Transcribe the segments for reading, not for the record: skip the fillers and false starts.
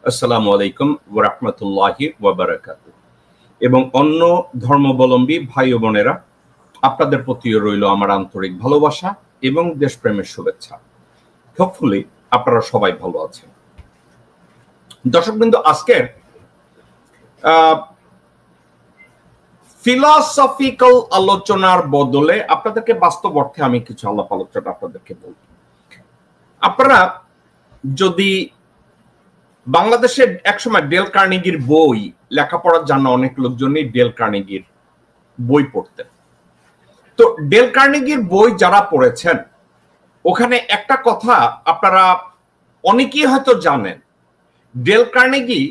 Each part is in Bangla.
আসসালামু আলাইকুম ওয়া রাহমাতুল্লাহি ওয়া বারাকাতুহু। এবং অন্য ধর্মাবলম্বী ভাই ও বোনেরা, আপনাদের প্রতিও রইল আমার আন্তরিক ভালোবাসা এবং দেশপ্রেমের শুভেচ্ছা। হোপফুলি আপনারা সবাই ভালো আছেন। দর্শকবৃন্দ, আজকের ফিলসফিক্যাল আলোচনার বদলে আপনাদেরকে বাস্তব অর্থে আমি কিছু আলাপ আলোচনা আপনাদেরকে বলব। আপনারা যদি বাংলাদেশে একসময় ডেল কার্নেগির বই লেখাপড়া জানা অনেক লোকজনই ডেল কার্নেগির বই পড়তেন। তো ডেল কার্নেগির বই যারা পড়েছেন, ওখানে একটা কথা আপনারা অনেকেই হয়তো জানেন। ডেল কার্নেগি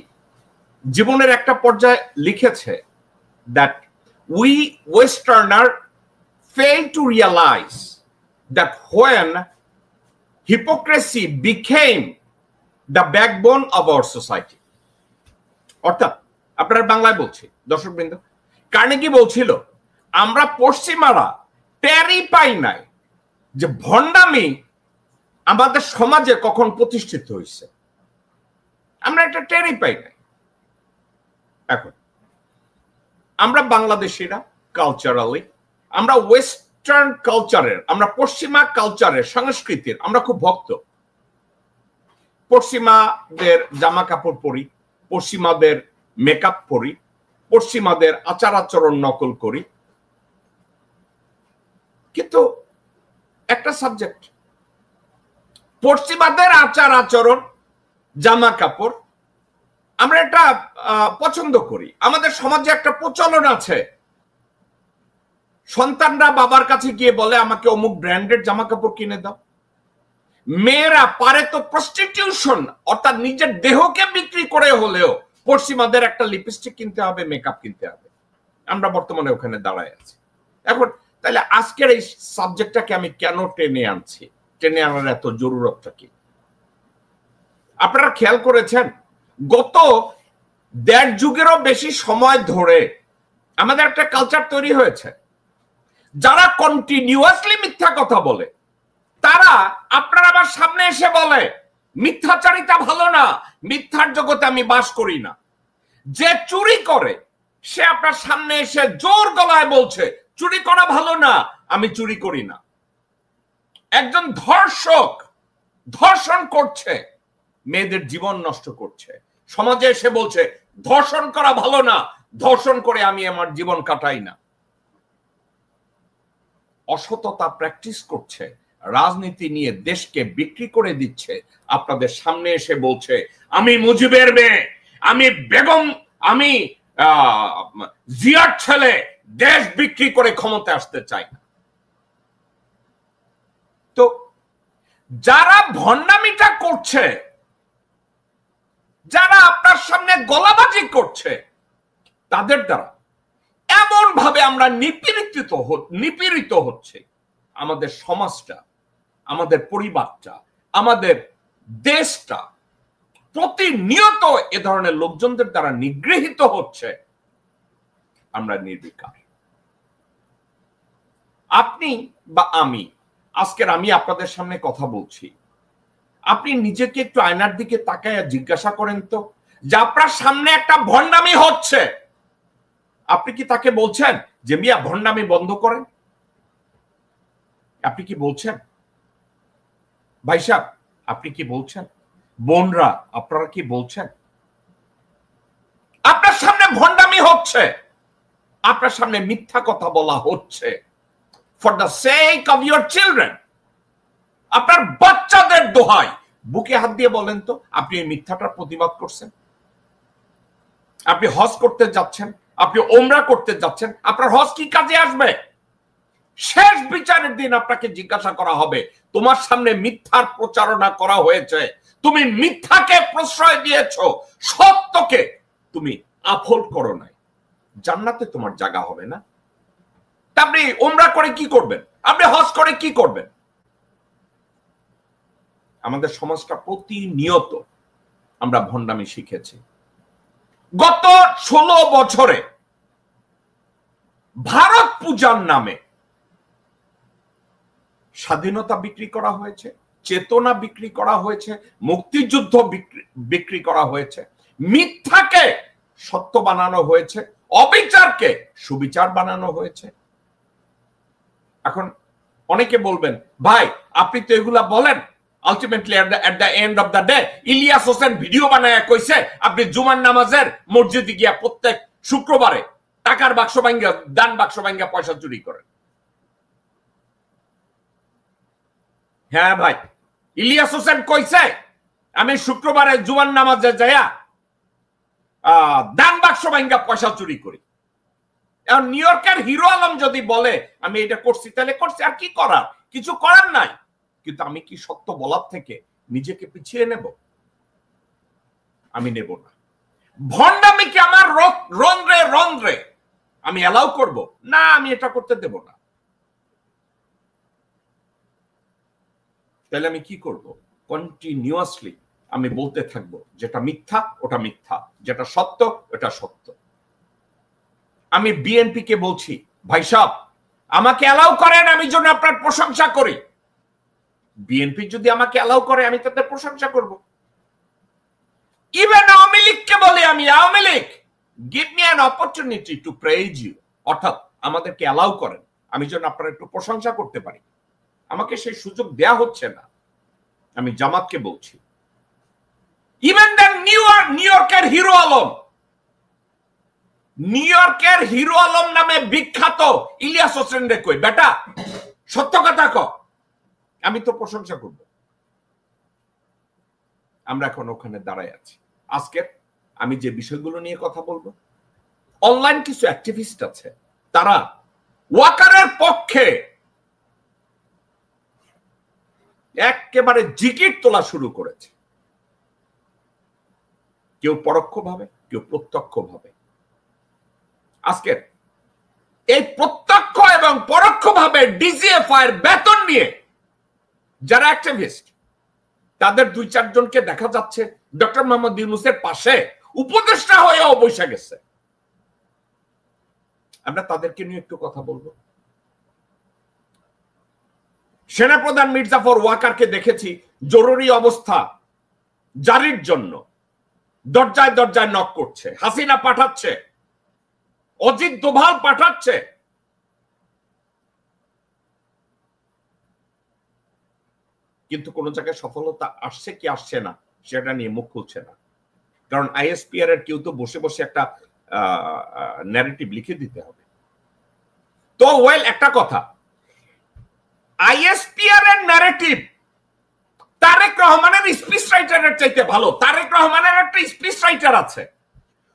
জীবনের একটা পর্যায়ে লিখেছে that we Westerner fail to realize that when hypocrisy became the backbone of our society. অর্থাৎ আপনারা বাংলায় বলছি দর্শকবৃন্দ, কার্নেগি বলছিল আমরা পশ্চিমারা টেরই পাই নাই যে ভণ্ডামি আমাদের সমাজে কখন প্রতিষ্ঠিত হয়েছে। আমরা এটা টেরই পাই নাই। এখন আমরা বাংলাদেশিরা কালচারালি, আমরা ওয়েস্টার্ন কালচারের, আমরা পশ্চিমা কালচারের, সংস্কৃতির আমরা খুব ভক্ত। পশ্চিমাদের জামা কাপড় পরি, পশ্চিমাদের মেকআপ পরি, পশ্চিমাদের আচার আচরণ নকল করি, কিন্তু একটা সাবজেক্ট, পশ্চিমাদের আচার আচরণ, জামা কাপড় আমরা এটা পছন্দ করি। আমাদের সমাজে একটা প্রচলন আছে, সন্তানরা বাবার কাছে গিয়ে বলে আমাকে অমুক ব্র্যান্ডেড জামা কাপড় কিনে দাও। মেয়েরা পারে তো প্রস্টিটিউশন, অর্থাৎ নিজের দেহকে বিক্রি করে হলেও পশ্চিমাদের একটা লিপস্টিক কিনতে হবে, মেকআপ কিনতে হবে। আমরা বর্তমানে ওখানে দাঁড়ায় আছি। এখন তাহলে আজকের এই সাবজেক্টটাকে আমি কেন টেনে আনছি, টেনে আনার এত জরুরতটা কি? আপনারা খেয়াল করেছেন গত 1.5 যুগেরও বেশি সময় ধরে আমাদের একটা কালচার তৈরি হয়েছে, যারা কন্টিনিউয়াসলি মিথ্যা কথা বলে তারা আপনার আবার সামনে এসে বলে মিথ্যাচারিতা ভালো না, মিথ্যার জগতে আমি বাস করি না। যে চুরি করে সে আপনার সামনে এসে জোর গলায় বলছে চুরি করা ভালো না, আমি চুরি করি না। একজন ধর্ষক ধর্ষণ করছে, মেয়েদের জীবন নষ্ট করছে, সমাজে এসে বলছে ধর্ষণ করা ভালো না, ধর্ষণ করে আমি আমার জীবন কাটাই না। অসততা প্র্যাকটিস করছে, রাজনীতি নিয়ে দেশকে বিক্রি করে দিচ্ছে, আপনাদের সামনে এসে বলছে আমি মুজিবের মেয়ে, আমি বেগম, আমি জিয়ার ছেলে, দেশ বিক্রি করে ক্ষমতা আসতে চাই না। তো যারা ভণ্ডামিটা করছে, যারা আপনার সামনে গলাবাজি করছে, তাদের দ্বারা এমন ভাবে আমরা নিপীড়িত হচ্ছে আমাদের সমাজটা, আমাদের পরিবারটা, আমাদের দেশটা প্রতিনিয়ত এ ধরনের লোকজনদের দ্বারা নিগৃহীত হচ্ছে। আমরা নির্বিকার। আপনি বা আমি, আজকের আমি আপনাদের সামনে কথা বলছি, আপনি নিজেকে একটু আয়নার দিকে তাকায় জিজ্ঞাসা করেন তো যে আপনার সামনে একটা ভণ্ডামি হচ্ছে, আপনি কি তাকে বলছেন যে মিয়া ভণ্ডামি বন্ধ করেন? আপনি কি বলছেন? ভাই সাহেব আপনি কি বলছেন? বোনরা আপনারা কি বলছেন? আপনার সামনে ভণ্ডামি হচ্ছে, আপনার সামনে মিথ্যা কথা বলা হচ্ছে for the sake of your children. আপনার বাচ্চাদের দোহাই, বুকে হাত দিয়ে বলেন তো আপনি এই মিথ্যাটার প্রতিবাদ করছেন? আপনি হজ করতে যাচ্ছেন, আপনি ওমরা করতে যাচ্ছেন, আপনার হজ কি কাজে আসবে? শেষ বিচারের দিন আপনাকে জিজ্ঞাসা করা হবে তোমার সামনে মিথ্যার প্রচারণা করা হয়েছে, তুমি মিথ্যাকে প্রশ্রয় দিয়েছো, সত্যকে তুমি আপহোল্ড করো নাই, জান্নাতে তোমার জায়গা হবে না। আপনি ওমরা করে কি করবেন? আপনি হজ করে কি করবেন? আমাদের সমাজটা প্রতিনিয়ত আমরা ভণ্ডামি শিখেছি। গত 16 বছরে ভারত পূজার নামে স্বাধীনতা বিক্রি করা হয়েছে, চেতনা বিক্রি করা হয়েছে, মুক্তিযুদ্ধ বিক্রি করা হয়েছে, মিথ্যাকে সত্য বানানো হয়েছে, অবিচারকে সুবিচার বানানো হয়েছে। এখন অনেকে বলবেন, ভাই আপনি তো এগুলা বলেন, ultimately at the end of the day Elias Hossain video বানায় কইছে আপনি জুমার নামাজের মসজিদে গিয়া প্রত্যেক শুক্রবারে টাকার বাক্স ভাঙ্গা, দান বাক্স ভাঙ্গা পয়সা চুরি করেন। হ্যাঁ ভাই, ইলিয়াস হোসেন কইছে আমি শুক্রবারে জুমার নামাজে যাইয়া দান বাক্স ভাঙ্গা পয়সা চুরি করি। এখন নিউ ইয়র্কের হিরো আলম যদি বলে আমি এটা করছি, তাহলে করছি, আর কি করার, কিছু করার নাই। কিন্তু আমি কি সত্য বলার থেকে নিজেকে পিছিয়ে নেব? আমি নেব না। ভণ্ডামিকে আমার রন্ধ্রে রন্ধ্রে আমি অ্যালাউ করব না, আমি এটা করতে দেব না। তাহলে আমি কি করব? কন্টিনিউয়াসলি আমি বলতে থাকবো যেটা মিথ্যা ওটা মিথ্যা, যেটা সত্য ওটা সত্য। আমি বিএনপি কে বলছি, ভাই সাহেব আমাকে অ্যালাউ করেন, আমি যেন আপনার প্রশংসা করি। বিএনপি যদি আমাকে অ্যালাউ করে আমি তাদের প্রশংসা করব। ইভেন আওয়ামী লীগকে বলে আমি, Awami League give me an opportunity to praise you, অর্থাৎ আমাদেরকে অ্যালাউ করেন আমি যেন আপনার একটু প্রশংসা করতে পারি। আমাকে সেই সুযোগ দেয়া হচ্ছে না। আমি জামাতকে বলছি, ইভেন দেন নিউ ইয়র্কের হিরো আলম, নিউ ইয়র্কের হিরো আলম নামে বিখ্যাত ইলিয়াস হোসেন রে কই, বেটা সত্য কথা ক, আমি তো প্রশংসা করব। আমরা এখন ওখানে দাঁড়ায় আছি। আজকে আমি যে বিষয়গুলো নিয়ে কথা বলবো, অনলাইন কিছু অ্যাক্টিভিস্ট আছে, তারা ওয়াকারের পক্ষে একেবারে জিকির তোলা শুরু করেছে, কেউ পরোক্ষভাবে কেউ প্রত্যক্ষভাবে। আজকে এই প্রত্যক্ষ এবং পরোক্ষভাবে ডিজিএফআই এর বেতন নিয়ে যারা অ্যাক্টিভিস্ট, তাদের 2-4 জনকে দেখা যাচ্ছে ডক্টর মোহাম্মদ ইউনূসের পাশে উপদেষ্টা হয়েও বসে গেছে। আমরা তাদেরকে নিয়ে একটু কথা বলবো। সেনাপ্রধান মির্জাফর ওয়াকারকে দেখেছি জরুরি অবস্থা জারির জন্য দরজায় দরজায় নক করছে, হাসিনা পাঠাচ্ছে, অজিত দোভাল পাঠাচ্ছে। কিন্তু কোন জায়গায় সফলতা আসছে কি আসছে না সেটা নিয়ে মুখ খুলছে না। কারণ আইএসপিআর এর কেউ তো বসে বসে একটা ন্যারেটিভ লিখে দিতে হবে। তো ওয়েল, একটা কথা, আইএসপিআর এর ন্যারেটিভ তারেক রহমানের স্পিচ রাইটারের চাইতে ভালো। তারেক রহমানের একটা স্পিচ রাইটার আছে,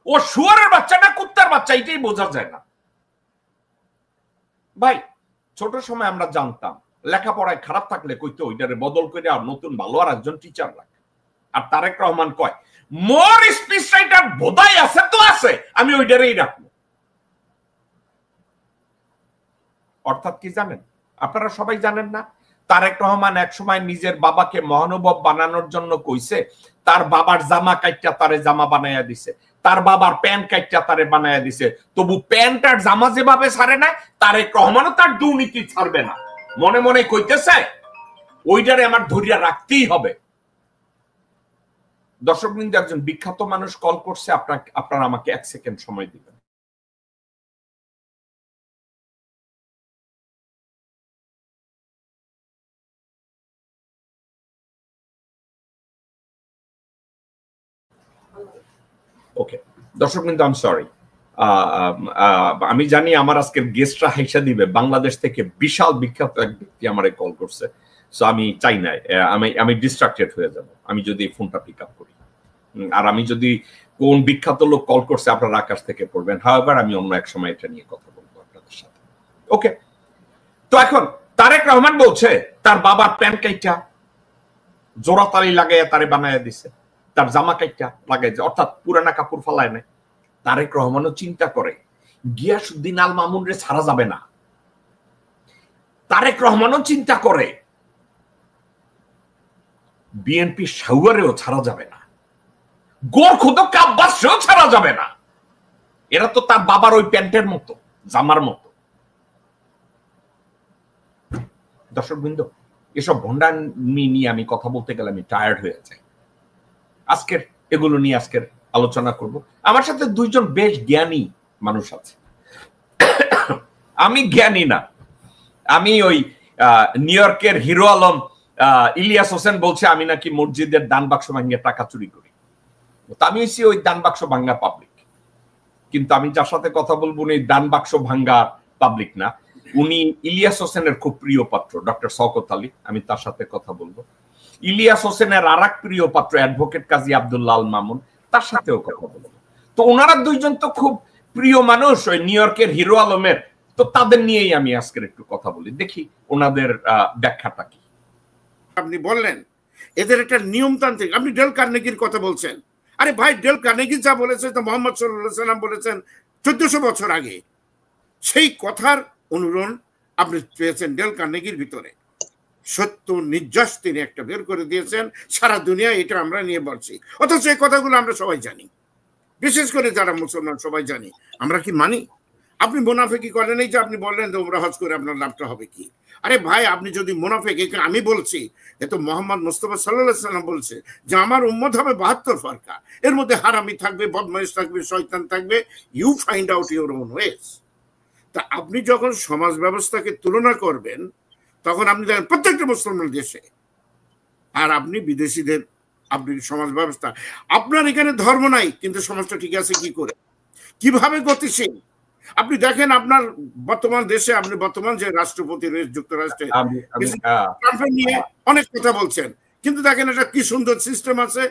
ও শুয়ারের বাচ্চা না কুত্তার বাচ্চা এটাই বোঝা যায় না। ভাই ছোট সময় আমরা জানতাম লেখাপড়ায় খারাপ থাকলে কইতো ওইটারে বদল করে আর নতুন ভালো আর একজন টিচার রাখে। আর তারেক রহমান কয় মোর স্পিচ রাইটার বোধাই আছে তো আছে, আমি ওইটারেই রাখবো। অর্থাৎ কি জানেন? আপনারা সবাই জানেন না, তারেক রহমান এক সময় নিজের বাবাকে মহানুভব বানানোর জন্য কইছে, তার বাবার জামা কাইটা তারে জামা বানাইয়া দিছে, তার বাবার প্যান্ট কাইটা তারে বানাইয়া দিছে। তবু প্যান্ট আর জামা যেভাবে ছাড়ে না, তারেক রহমানও তার দুর্নীতি ছাড়বে না। মনে মনে কইতেছে ওইটারে আমার ধরিয়া রাখতেই হবে। দর্শকবৃন্দ, একজন বিখ্যাত মানুষ কল করছে, আপনারা আমাকে 1 সেকেন্ড সময় দিবেন। ওকে দর্শকবৃন্দ, আই এম সরি, আমি জানি আমার আজকের গেস্টরা হাইসা দিবে, বাংলাদেশ থেকে বিশাল বিখ্যাত এক ব্যক্তি আমারে কল করছে। সো আমি চাই না, আমি ডিস্ট্রাক্টেড হয়ে যাব আমি যদি ফোনটা পিক আপ করি। আর আমি যদি কোন বিখ্যাত লোক কল করছে আপনারা আকাশ থেকে পড়বেন। হাওয়ার আমি অন্য এক সময় এটা নিয়ে কথা বলবো আপনাদের সাথে। ওকে, তো এখন তারেক রহমান বলছে তার বাবার প্যান্ট কাইটা জোড়াতালি লাগাইয়া তারে বানাইয়া দিছে, তার জামা কাইটা লাগাইছে, অর্থাৎ পুরানা কাপড় ফালায় নাই। তারেক রহমানও চিন্তা করে গিয়াসউদ্দিন আল মামুন রে ছাড়া যাবে না। তারেক রহমানও চিন্তা করে বিএনপি শাওয়ারেও ছাড়া যাবে না, গোরখুদক আব্বাসেও ছাড়া যাবে না। এরা তো তার বাবার ওই প্যান্টের মতো, জামার মতো। দর্শকবৃন্দ, এসব ভণ্ডামি নিয়ে আমি কথা বলতে গেলে আমি টায়ার্ড হয়ে যাই। আজকের এগুলো নিয়ে আজকের আলোচনা করব। আমার সাথে দুইজন বেশ জ্ঞানী মানুষ আছে। আমি জ্ঞানী না, আমি ওই নিউ ইয়র্কের হিরো আলম ইলিয়াস হোসেন বলছে আমি নাকি মসজিদের দান বাক্স ভাঙিয়ে টাকা চুরি করি। আমি হচ্ছি ওই দান বাক্স ভাঙ্গা পাবলিক। কিন্তু আমি যার সাথে কথা বলবো উনি দান বাক্স ভাঙ্গা পাবলিক না, উনি ইলিয়াস হোসেনের খুব প্রিয় পাত্র ডক্টর শওকত আলী। আমি তার সাথে কথা বলবো। ইলিয়াস হোসেনের আর এক প্রিয় পাত্র অ্যাডভোকেট কাজী আব্দুল্লাহ আল মামুন, তার সাথেও কথা বলবো। তো ওনারা দুইজন তো খুব প্রিয় মানুষ ওই নিউ ইয়র্কের হিরো আলমের, তো তাদের নিয়েই আমি আজকের একটু কথা বলি, দেখি ওনাদের ব্যাখ্যাটা কি। আপনি বললেন এদের একটা নিয়মতান্ত্রিক, আপনি ডেল কার্নেগির কথা বলছেন। আরে ভাই, ডেল কার্নেগি যা বলেছে তো মোহাম্মদ সাল্লাল্লাহু আলাইহি সাল্লাম বলেছেন 1400 বছর আগে। সেই কথার অনুরণ আপনি পেয়েছেন ডেল কার্নেগির ভিতরে। সত্য নির্যাস তিনি একটা বের করে দিয়েছেন, সারা দুনিয়া এটা আমরা নিয়ে বলছি, অথচ এই কথাগুলো আমরা সবাই জানি, বিশেষ করে যারা মুসলমান সবাই জানি। আমরা কি মানি? আপনি মুনাফিকি করেন, এই যে আপনি বললেন যে উমরা হজ করে আপনার লাভটা হবে কি? আরে ভাই, আপনি যদি মুনাফিক, আমি বলছি এ তো মোহাম্মদ মুস্তাফা সাল্লাল্লাহু আলাইহি সাল্লাম বলছে যে আমার উম্মত হবে 72 ফরকা, এর মধ্যে হারামি থাকবে, বদমাইশ থাকবে, শয়তান থাকবে, you find out your own ways. তা আপনি যখন সমাজ ব্যবস্থাকে তুলনা করবেন তখন আপনি দেখেন প্রত্যেকটা মুসলমান দেশে, আর আপনি বিদেশিদের, আপনি সমাজ ব্যবস্থা, আপনার এখানে ধর্ম নাই কিন্তু সমাজটা ঠিক আছে কি করে, কিভাবে গতিশীল। আপনি দেখেন আপনার বর্তমান দেশে, আপনি বর্তমান যে রাষ্ট্রপতি রয়েছে যুক্তরাষ্ট্রে, ট্রাম্পের নিয়ে অনেক কথা বলছেন, কিন্তু দেখেন এটা কি সুন্দর সিস্টেম আছে।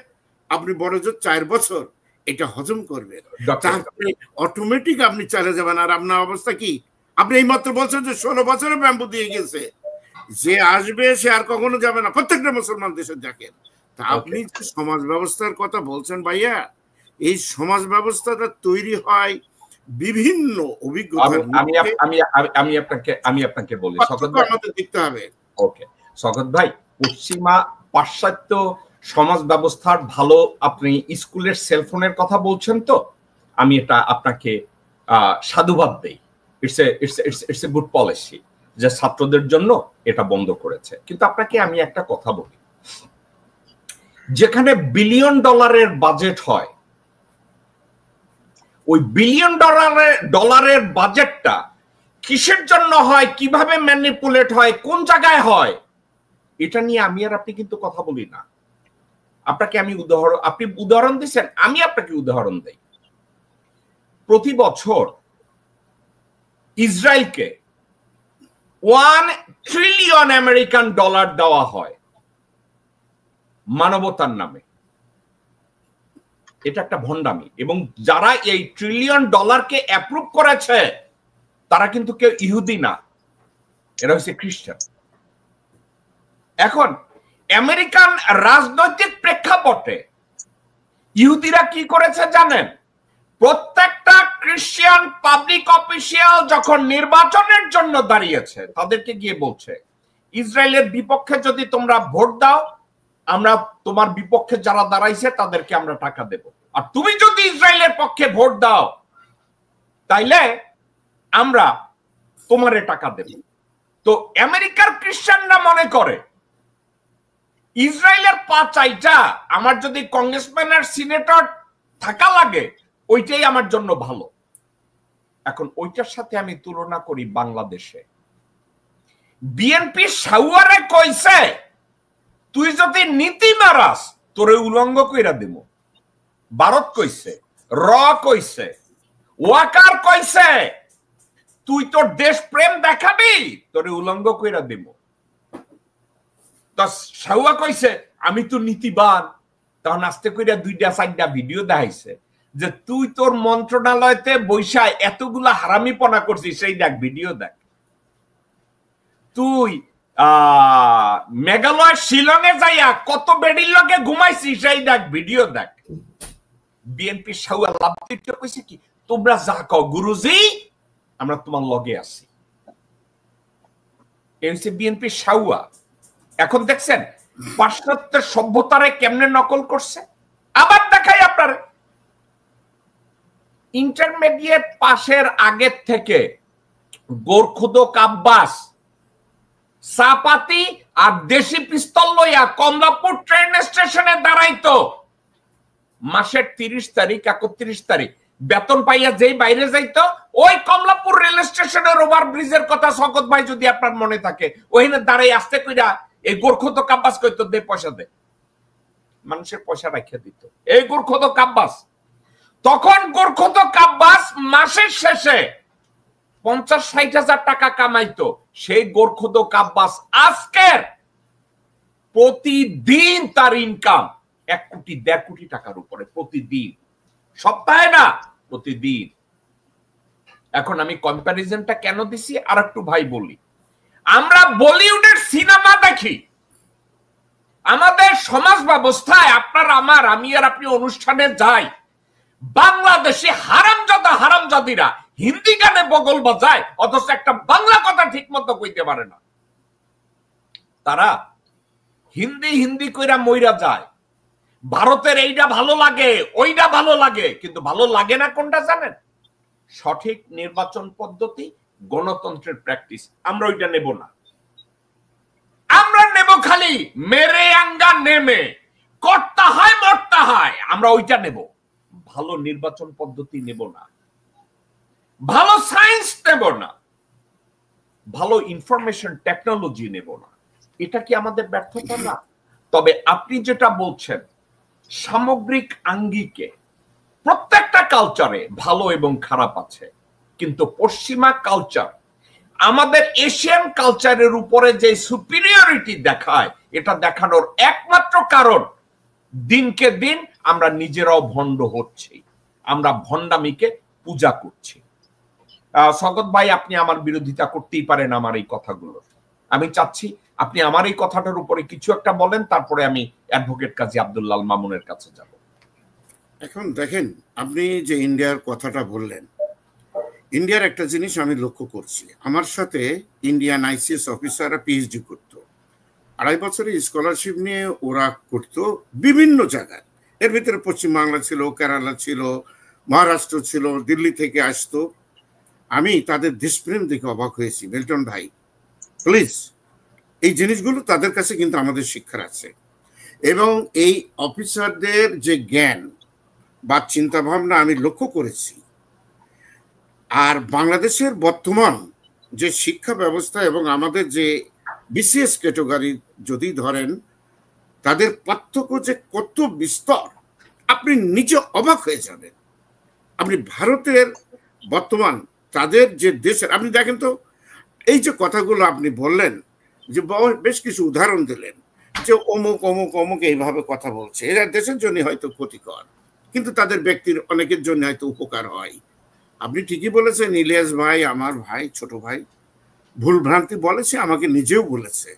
আপনি বড় জোর 4 বছর এটা হজম করবেন, তারপরে অটোমেটিক আপনি চলে যাবেন। আর আপনার অবস্থা কি? আপনি এই মাত্র বলছেন যে 16 বছরে ব্যাম্বু দিয়ে গেছে, যে আসবে সে আর কখনো যাবে না। প্রত্যেকটা মুসলমান দেশে দেখেন। তা আপনি যে সমাজ ব্যবস্থার কথা বলছেন ভাইয়া, এই সমাজ ব্যবস্থাটা তৈরি হয় বিভিন্ন অভিজ্ঞতা। আমি আপনাকে বলি শওকত ভাই, আমাদের দেখতে হবে। ওকে শওকত ভাই, পশ্চিমা পাশ্চাত্য সমাজ ব্যবস্থার ভালো, আপনি স্কুলের সেলফোনের কথা বলছেন, তো আমি এটা আপনাকে সাধুবাদ দেই। ইটস এ গুড পলিসি যে ছাত্রদের জন্য এটা বন্ধ করেছে। কিন্তু আপনাকে আমি একটা কথা বলি, যেখানে বিলিয়ন ডলারের বাজেট হয়, ওই বিলিয়ন ডলারের বাজেটটা কিসের জন্য হয়, কিভাবে ম্যানিপুলেট হয়, কোন জায়গায় হয়, এটা নিয়ে আমি আর আপনি কিন্তু কথা বলি না। আপনাকে আমি আপনি উদাহরণ দিচ্ছেন, আমি আপনাকে উদাহরণ দেই। প্রতি বছর ইসরায়েলকে $1 ট্রিলিয়ন আমেরিকান ডলার দেওয়া হয় মানবতার নামে। এটা একটা ভণ্ডামি। এবং যারা এই $1 ট্রিলিয়ন অ্যাপ্রুভ করেছে তারা কিন্তু কেউ ইহুদি না, এরা হচ্ছে খ্রিস্টান। এখন আমেরিকান রাজনৈতিক প্রেক্ষাপটে ইহুদিরা কি করেছে জানেন? প্রত্যেকটা খ্রিস্টান পাবলিক অফিসিয়াল যখন নির্বাচনের জন্য দাঁড়িয়েছে, তাদেরকে গিয়ে বলছে ইসরায়েলের বিপক্ষে যদি তোমরা ভোট দাও, আমরা তোমার বিপক্ষে যারা দাঁড়াইছে তাদেরকে আমরা টাকা দেব, আর তুমি যদি ইসরায়েলের পক্ষে ভোট দাও তাইলে আমরা তোমারে টাকা দেব। তো আমেরিকার খ্রিস্টানরা মনে করে ইসরায়েলের চাইটা আমার যদি কংগ্রেসম্যান আর সিনেটর থাকা লাগে ওইটাই আমার জন্য ভালো। এখন ওইটার সাথে আমি তুলনা করি বাংলাদেশে বিএনপি সাউয়ারে কইছে তুই যদি নীতি মারাস তোরে উলঙ্গ কইরা দেব। ভারত কইছে, র কইছে, ওয়াকার কইছে তুই তোর দেশ প্রেম দেখাবি তোরে উলঙ্গ কইরা দেব। সাউয়া কইছে আমি তো নীতিবান। তখন আস্তে কইরা 2-4টা ভিডিও দেখাইছে যে তুই তোর মন্ত্রণালয়তে বৈশায় এতগুলা হারামিপনা করছিস, সেই দেখ ভিডিও দেখ। তুই মেঘালয় শিলংয়ে যাইয়া কত বেডির লগে ঘুমাইছিস, সেই দেখ ভিডিও দেখ। বিএনপি সাউয়া লাভ দিতে কইছে কি তোমরা যা কও গুরুজি আমরা তোমার লগে আছি। এই হচ্ছে বিএনপি সাউয়া। এখন দেখছেন পাশ্চাত্যের সভ্যতারে কেমনে নকল করছে। আবার দেখাই আপনার ইন্টারমিডিয়েট পাশের আগের থেকে গোরখুদক আব্বাস চাপাতি আর দেশি পিস্তল লইয়া কমলাপুর ট্রেন স্টেশনে দাঁড়াইতো মাসের 30 তারিখ 31 তারিখ বেতন পাইয়া যেই বাইরে যাইতো, ওই কমলাপুর রেল স্টেশনের ওভার ব্রিজের কথা শওকত ভাই যদি আপনার মনে থাকে, ওইখানে দাঁড়াই আসতে কইরা এই গোরখত কাব্বাস কইতো দে পয়সা দে, মানুষের পয়সা রাখিয়া দিত এই গোরখত কাব্বাস। তখন গোরখত কাব্বাস মাসের শেষে 50-60 হাজার টাকা কামাইতো। সেই গোরখত কাব্বাস আজকের প্রতিদিন তার ইনকাম 1 কোটি 1.5 কোটি টাকার উপরে প্রতিদিন, সপ্তাহে না প্রতিদিন। এখন আমি কম্প্যারিজনটা কেন দিছি আর একটু ভাই বলি। আমরা বলিউডের সিনেমা দেখি, আমাদের সমাজ ব্যবস্থায় আপনার আমার আমি আর আপনি অনুষ্ঠানে যাই, বাংলাদেশে হারামজাদিরা হিন্দি গানে বগল বাজায়, অথচ একটা বাংলা কথা ঠিক মতো কইতে পারে না। তারা হিন্দি কইরা মইরা যায়। ভারতের এইটা ভালো লাগে ওইটা ভালো লাগে, কিন্তু ভালো লাগে না কোনটা জানেন? সঠিক নির্বাচন পদ্ধতি, গণতন্ত্রের প্র্যাকটিস। আমরা ওইটা নেব না, আমরা নেব খালি মেরে আঙ্গা নেমে করতে হয় মরতে হয়, আমরা ওইটা নেব। ভালো নির্বাচন পদ্ধতি নেব না, ভালো সায়েন্স নেব না, ভালো ইনফরমেশন টেকনোলজি নেব না। এটা কি আমাদের ব্যর্থতা না? তবে আপনি যেটা বলছেন সামগ্রিক আঙ্গিকে প্রত্যেকটা কালচারে ভালো এবং খারাপ আছে, কিন্তু পশ্চিমা কালচার আমাদের এশিয়ান কালচারের উপরে যে সুপিরিয়রিটি দেখায়, এটা দেখানোর একমাত্র কারণ দিনকে দিন আমরা নিজেরাও ভণ্ড হচ্ছি, আমরা ভণ্ডামিকে পূজা করছি। শওকত ভাই আপনি আমার বিরোধিতা করতেই পারেন আমার এই কথাগুলো, আমি চাচ্ছি আপনি আমার এই কথাটার উপরে কিছু একটা বলেন, তারপরে আমি অ্যাডভোকেট কাজী আব্দুল্লাহ আল মামুনের কাছে যাব। এখন দেখেন, আপনি যে ইন্ডিয়ার কথাটা বললেন, ইন্ডিয়ার একটা জিনিস আমি লক্ষ্য করছি, আমার সাথে ইন্ডিয়ান আইসিএস অফিসাররা পিএইচডি করতো, 2.5 বছরের স্কলারশিপ নিয়ে ওরা করতো বিভিন্ন জায়গায়, এর ভিতরে পশ্চিমবাংলা ছিল, কেরালা ছিল, মহারাষ্ট্র ছিল, দিল্লি থেকে আসতো। আমি তাদের দেশপ্রেম দেখে অবাক হয়েছি। মিল্টন ভাই প্লিজ, এই জিনিসগুলো তাদের কাছে কিন্তু আমাদের শিক্ষার আছে, এবং এই অফিসারদের যে জ্ঞান বা চিন্তা ভাবনা আমি লক্ষ্য করেছি। আর বাংলাদেশের বর্তমান যে শিক্ষা ব্যবস্থা এবং আমাদের যে বিসিএস ক্যাটেগরি যদি ধরেন, তাদের পার্থক্য যে কত বিস্তর, আপনি নিজে অবাক হয়ে যাবেন। আপনি ভারতের বর্তমান তাদের যে দেশের, আপনি দেখেন তো, এই যে কথাগুলো আপনি বললেন, যে বেশ কিছু উদাহরণ দিলেন, যে অমুক অমুক অমুক এইভাবে কথা বলছে, এরা দেশের জন্য হয়তো ক্ষতিকর, কিন্তু তাদের ব্যক্তির অনেকের জন্য হয়তো উপকার হয়। আপনি ঠিকই বলেছেন, ইলিয়াস ভাই আমার ভাই, ছোট ভাই, ভুল ভ্রান্তি বলেছে, আমাকে নিজেও বলেছে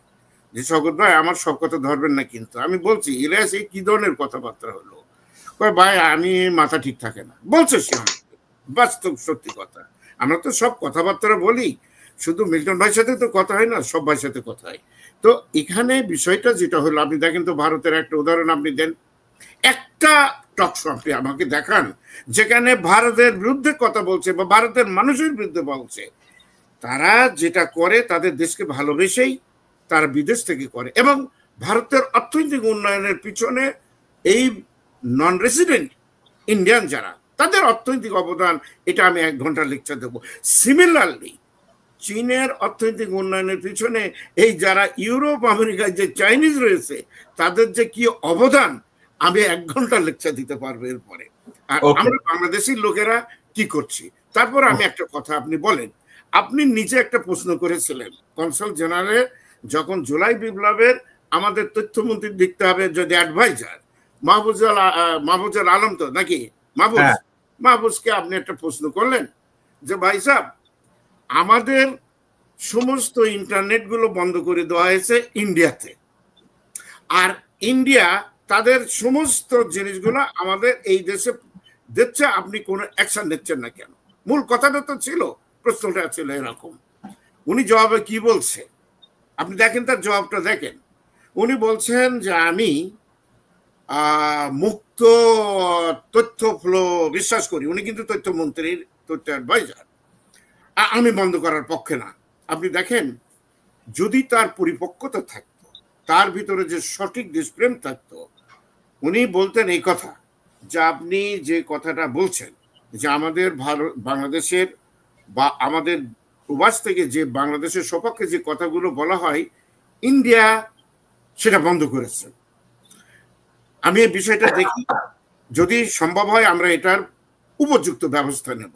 যে শওকত ভাই আমার সব কথা ধরবেন না। কিন্তু আমি বলছি, ইলিয়াস এই কি ধরনের কথাবার্তা হলো? ভাই আমি মাথা ঠিক থাকে না, বলছে সে আমাকে, বাস্তব সত্যি কথা। আমরা তো সব কথাবার্তা বলি, শুধু মিল্টন ভাইয়ের সাথে তো কথা হয় না, সব ভাইয়ের সাথে কথা হয়। তো এখানে বিষয়টা যেটা হলো, আপনি দেখেন তো, ভারতের একটা উদাহরণ আপনি দেন, একটা টক শো আপনি আমাকে দেখান যেখানে ভারতের বিরুদ্ধে কথা বলছে বা ভারতের মানুষের বিরুদ্ধে বলছে। তারা যেটা করে, তাদের দেশকে ভালোবেসেই তারা বিদেশ থেকে করে, এবং ভারতের অর্থনৈতিক উন্নয়নের পিছনে এই নন রেসিডেন্ট ইন্ডিয়ান যারা, তাদের অর্থনৈতিক অবদান, এটা আমি 1 ঘন্টা লেকচার দেবো। সিমিলারলি চীনের অর্থনৈতিক উন্নয়নের পিছনে এই যারা ইউরোপ আমেরিকায় যে চাইনিজ রয়েছে, তাদের যে কি অবদান, আমি 1 ঘন্টা লেকচার দিতে পারবো এরপরে। আর আমরা বাংলাদেশের লোকেরা কি করছি। তারপর আমি একটা কথা আপনি বলেন, আপনি নিজে একটা প্রশ্ন করেছিলেন কনসাল জেনারেলে, যখন জুলাই বিপ্লবের আমাদের তথ্যমন্ত্রী লিখতে হবে যদি অ্যাডভাইজার মাহফুজুল আলম, তো নাকি মাহফুজকে আপনি একটা প্রশ্ন করলেন যে ভাই সাহেব, আমাদের সমস্ত ইন্টারনেট গুলো বন্ধ করে দেওয়া হয়েছে ইন্ডিয়াতে, আর ইন্ডিয়া তাদের সমস্ত জিনিসগুলো আমাদের এই দেশে দিচ্ছে, আপনি কোনো অ্যাকশন নিচ্ছেন না কেন? মূল কথাটা তো ছিল, প্রশ্নটা ছিল এরকম। উনি জবাবে কি বলছে আপনি দেখেন, তার জবাবটা দেখেন। উনি বলছেন যে আমি মুক্ত তথ্য ফ্লো বিশ্বাস করি। উনি কিন্তু তথ্যমন্ত্রীর তথ্য অ্যাডভাইজার। আমি বন্ধ করার পক্ষে না। আপনি দেখেন যদি তার পরিপক্কতা থাকতো, তার ভিতরে যে সঠিক দেশপ্রেম থাকতো, উনি বলতেন এই কথা যে আপনি যে কথাটা বলছেন যে আমাদের বাংলাদেশের বা আমাদের প্রবাস থেকে যে বাংলাদেশের সপক্ষে যে কথাগুলো বলা হয়, ইন্ডিয়া সেটা বন্ধ করেছে। আমি এই বিষয়টা দেখি, যদি সম্ভব হয় আমরা এটার উপযুক্ত ব্যবস্থা নেব।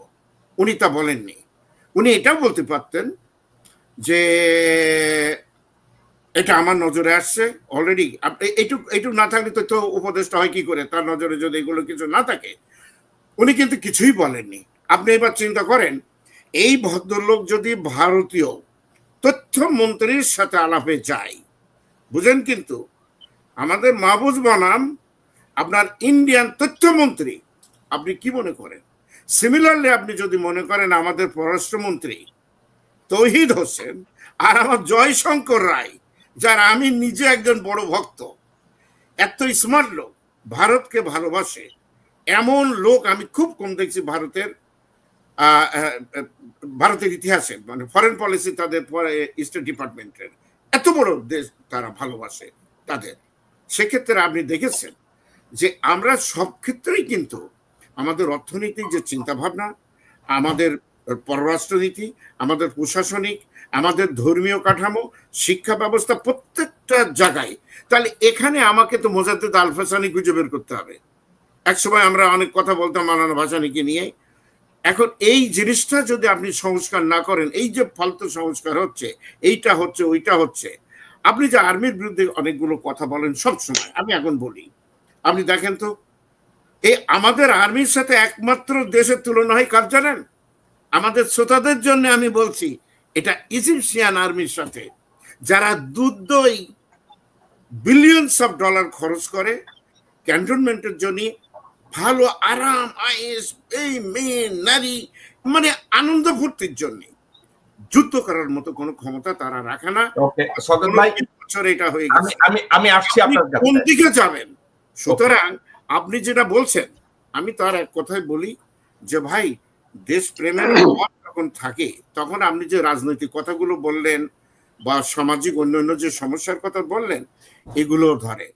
উনি তা বলেননি। উনি এটাও বলতে পারতেন যে এটা আমার নজরে আসছে অলরেডি। এইটুক না থাকলে তো উপদেশটা হয় কি করে, তার নজরে যদি এগুলো কিছু না থাকে। উনি কিন্তু কিছুই বলেননি। আপনি এবার চিন্তা করেন, এই ভদ্রলোক যদি ভারতীয় তথ্যমন্ত্রীর সাথে আলাপে যায়, বুঝেন, কিন্তু আমাদের মাহবুব বনাম আপনার ইন্ডিয়ান তথ্যমন্ত্রী, আপনি কি মনে করেন? সিমিলারলি আপনি যদি মনে করেন আমাদের পররাষ্ট্রমন্ত্রী তৌহিদ হোসেন আর আমার জয়শঙ্কর রায়, যার আমি নিজে একজন বড় ভক্ত, এত স্মার্ট লোক, ভারতকে ভালোবাসে, এমন লোক আমি খুব কম দেখছি ভারতের ইতিহাসে। মানে ফরেন পলিসি তাদের স্টেট ডিপার্টমেন্টের এত বড় দেশ তারা ভালোবাসে তাদের। সেক্ষেত্রে আপনি দেখেছেন যে আমরা সব ক্ষেত্রেই কিন্তু আমাদের অর্থনৈতিক যে চিন্তা ভাবনা, আমাদের পররাষ্ট্রনীতি, আমাদের প্রশাসনিক, আমাদের ধর্মীয় কাঠামো, শিক্ষা ব্যবস্থা, প্রত্যেকটা জায়গায়। তাহলে এখানে আমাকে তো মোজাদ্দেদ আল ফাসানি খুঁজে বের করতে হবে। একসময় আমরা অনেক কথা বলতাম মাওলানা ভাসানীকে নিয়ে। এখন এই জিনিসটা যদি আপনি সংস্কার না করেন, এই যে ফালতু সংস্কার হচ্ছে, এইটা হচ্ছে, ওইটা হচ্ছে, আপনি যে আর্মির বিরুদ্ধে অনেকগুলো কথা বলেন সবসময়, আমি এখন বলি, আপনি দেখেন তো এই আমাদের আর্মির সাথে একমাত্র দেশের তুলনা হয় কার জানেন? আমাদের শ্রোতাদের জন্য আমি বলছি, এটা ইজিপশিয়ান আর্মির সাথে, যারা দুধই বিলিয়নস অফ ডলার খরচ করে ক্যান্টনমেন্টের জন্য, ভালো আরাম আয়েস, এই মেয়ে নারী, মানে আনন্দ ফুর্তির জন্য। যুদ্ধ করার মতো কোনো ক্ষমতা তারা রাখে না। এটা হয়ে গেছে। আমি আসছি আপনার কাছে, কোন দিকে যাবেন? সুতরাং আপনি যেটা বলছেন, আমি তার এক কথাই বলি যে ভাই, দেশপ্রেমের যখন থাকে তখন আপনি যে রাজনৈতিক কথাগুলো বললেন বা সামাজিক অন্যান্য যে সমস্যার কথা বললেন, এগুলো ধরে।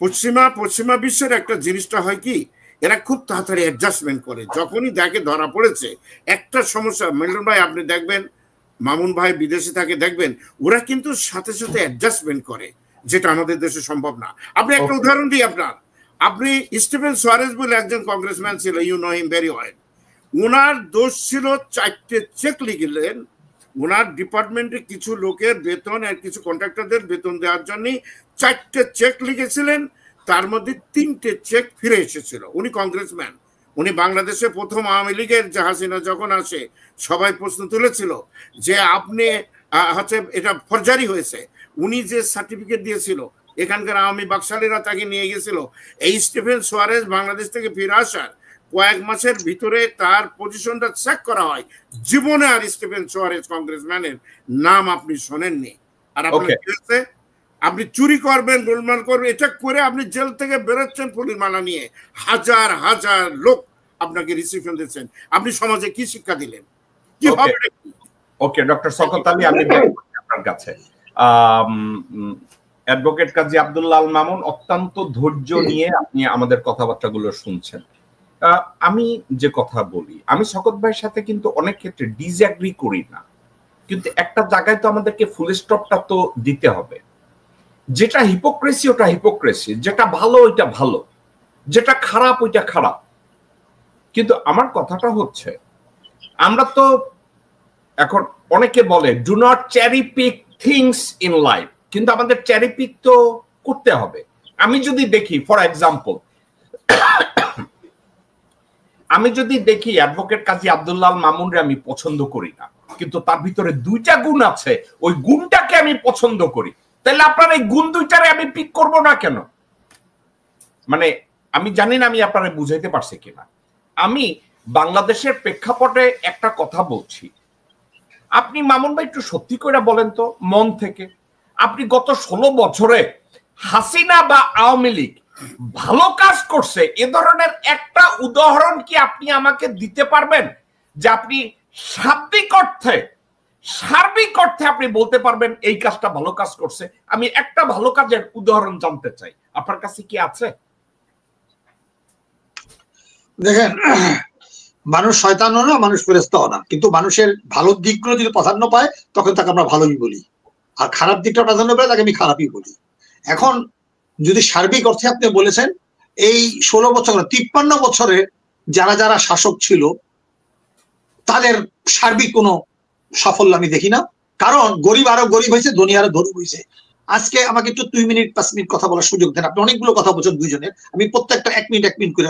পশ্চিমা বিশ্বের একটা জিনিসটা হয় কি, এরা খুব তাড়াতাড়ি অ্যাডজাস্টমেন্ট করে। যখনই দেখে ধরা পড়েছে একটা সমস্যা, মিলন ভাই আপনি দেখবেন, মামুন ভাই বিদেশে থাকে দেখবেন, ওরা কিন্তু সাথে সাথে অ্যাডজাস্টমেন্ট করে, যেটা আমাদের দেশে সম্ভব না। আপনি একটা উদাহরণ দিই আপনার, আপনি স্টিফেন সোয়ারেজ বলে একজন কংগ্রেসম্যান ছিল, you know him very well. ওনার দোষ ছিল 4টে চেক লিখলেন ওনার ডিপার্টমেন্টে কিছু লোকের বেতন আর কিছু কন্ট্রাক্টরদের বেতন দেওয়ার জন্য 4টে চেক লিখেছিলেন, তার মধ্যে 3টে চেক ফিরে এসেছিল। উনি কংগ্রেসম্যান, উনি বাংলাদেশে প্রথম আওয়ামী লীগের যে হাসিনা যখন আসে, সবাই প্রশ্ন তুলেছিল যে আপনি হচ্ছে এটা ফরজারি হয়েছে। উনি যে সার্টিফিকেট দিয়েছিল, এখানকার আওয়ামী বাকশালীরা তাকে নিয়ে গেছিল। এই স্টিফেন সোয়ারেজ বাংলাদেশ থেকে ফিরে আসার কয়েক মাসের ভিতরে তার পজিশনটা চেক করা হয়। জীবনে আর স্টিফেন সোয়ারেজ কংগ্রেসম্যানের নাম আপনি শোনেননি। আর আপনি চুরি করবেন, গোলমাল করবেন, এটা করে আপনি জেল থেকে বেরোচ্ছেন ফুলের মালা নিয়ে, হাজার হাজার লোক আপনাকে রিসিপশন দিচ্ছেন। আপনি সমাজে কি শিক্ষা দিলেন? কি হবে? ওকে ডক্টর শওকত আলী, আমি আপনার কাছে অ্যাডভোকেট কাজী আব্দুল্লাহ আল মামুন, অত্যন্ত ধৈর্য নিয়ে আপনি আমাদের কথাবার্তাগুলো শুনছেন। আমি যে কথা বলি, আমি শওকত ভাইয়ের সাথে কিন্তু অনেক ক্ষেত্রে ডিসএগ্রি করি না, কিন্তু একটা জায়গায় তো আমাদেরকে ফুল স্টপটা তো দিতে হবে। যেটা হিপোক্রেসি ওটা হিপোক্রেসি, যেটা ভালো ওইটা ভালো, যেটা খারাপ ওইটা খারাপ। কিন্তু আমার কথাটা হচ্ছে, আমরা তো এখন অনেকে বলে do not cherry pick things in life, কিন্তু আমাদের চেরি পিক তো করতে হবে। আমি যদি দেখি ফর এক্সাম্পল, আমি যদি দেখি অ্যাডভোকেট কাজী আব্দুল্লাহ আল মামুনরে আমি পছন্দ করি না, কিন্তু তার ভিতরে 2টা গুণ আছে, ওই গুণটাকে আমি পছন্দ করি, তাহলে আপনার এই গুণ 2টারে আমি পিক করব না কেন? মানে আমি জানি না আমি আপনারে বুঝাইতে পারছি কিনা। আমি বাংলাদেশের প্রেক্ষাপটে একটা কথা বলছি। আপনি মামুন ভাই একটু সত্যি করে বলেন তো, মন থেকে, আপনি গত 16 বছরে হাসিনা বা আওয়ামী লীগ ভালো কাজ করছে এ ধরনের একটা উদাহরণ কি আপনি আমাকে দিতে পারবেন, যে আপনি শাব্দিক অর্থে সার্বিক অর্থে আপনি বলতে পারবেন এই কাজটা ভালো কাজ করছে? আমি একটা ভালো কাজের উদাহরণ জানতে চাই, আপনার কাছে কি আছে? দেখেন, মানুষ শয়তানও না, মানুষ ফেরেশতাও না, কিন্তু মানুষের ভালো দিকগুলো যদি প্রাধান্য পায় তখন তাকে আমরা ভালোই বলি, আর খারাপ দিকটা প্রাধান্য পায় তাকে আমি খারাপই বলি। এখন যদি সার্বিক অর্থে আপনি বলেছেন, এই 16 বছর 53 বছরে যারা যারা শাসক ছিল তাদের সার্বিক কোনো সাফল্য আমি দেখি না। কারণ গরিব আরো গরিব হয়েছে, ধনী আরো ধনী হয়েছে। আজকে আমাকে একটু 2 মিনিট 5 মিনিট কথা বলার সুযোগ দেন। আপনি অনেকগুলো কথা বলছেন দুইজনের, আমি প্রত্যেকটা 1 মিনিট 1 মিনিট করে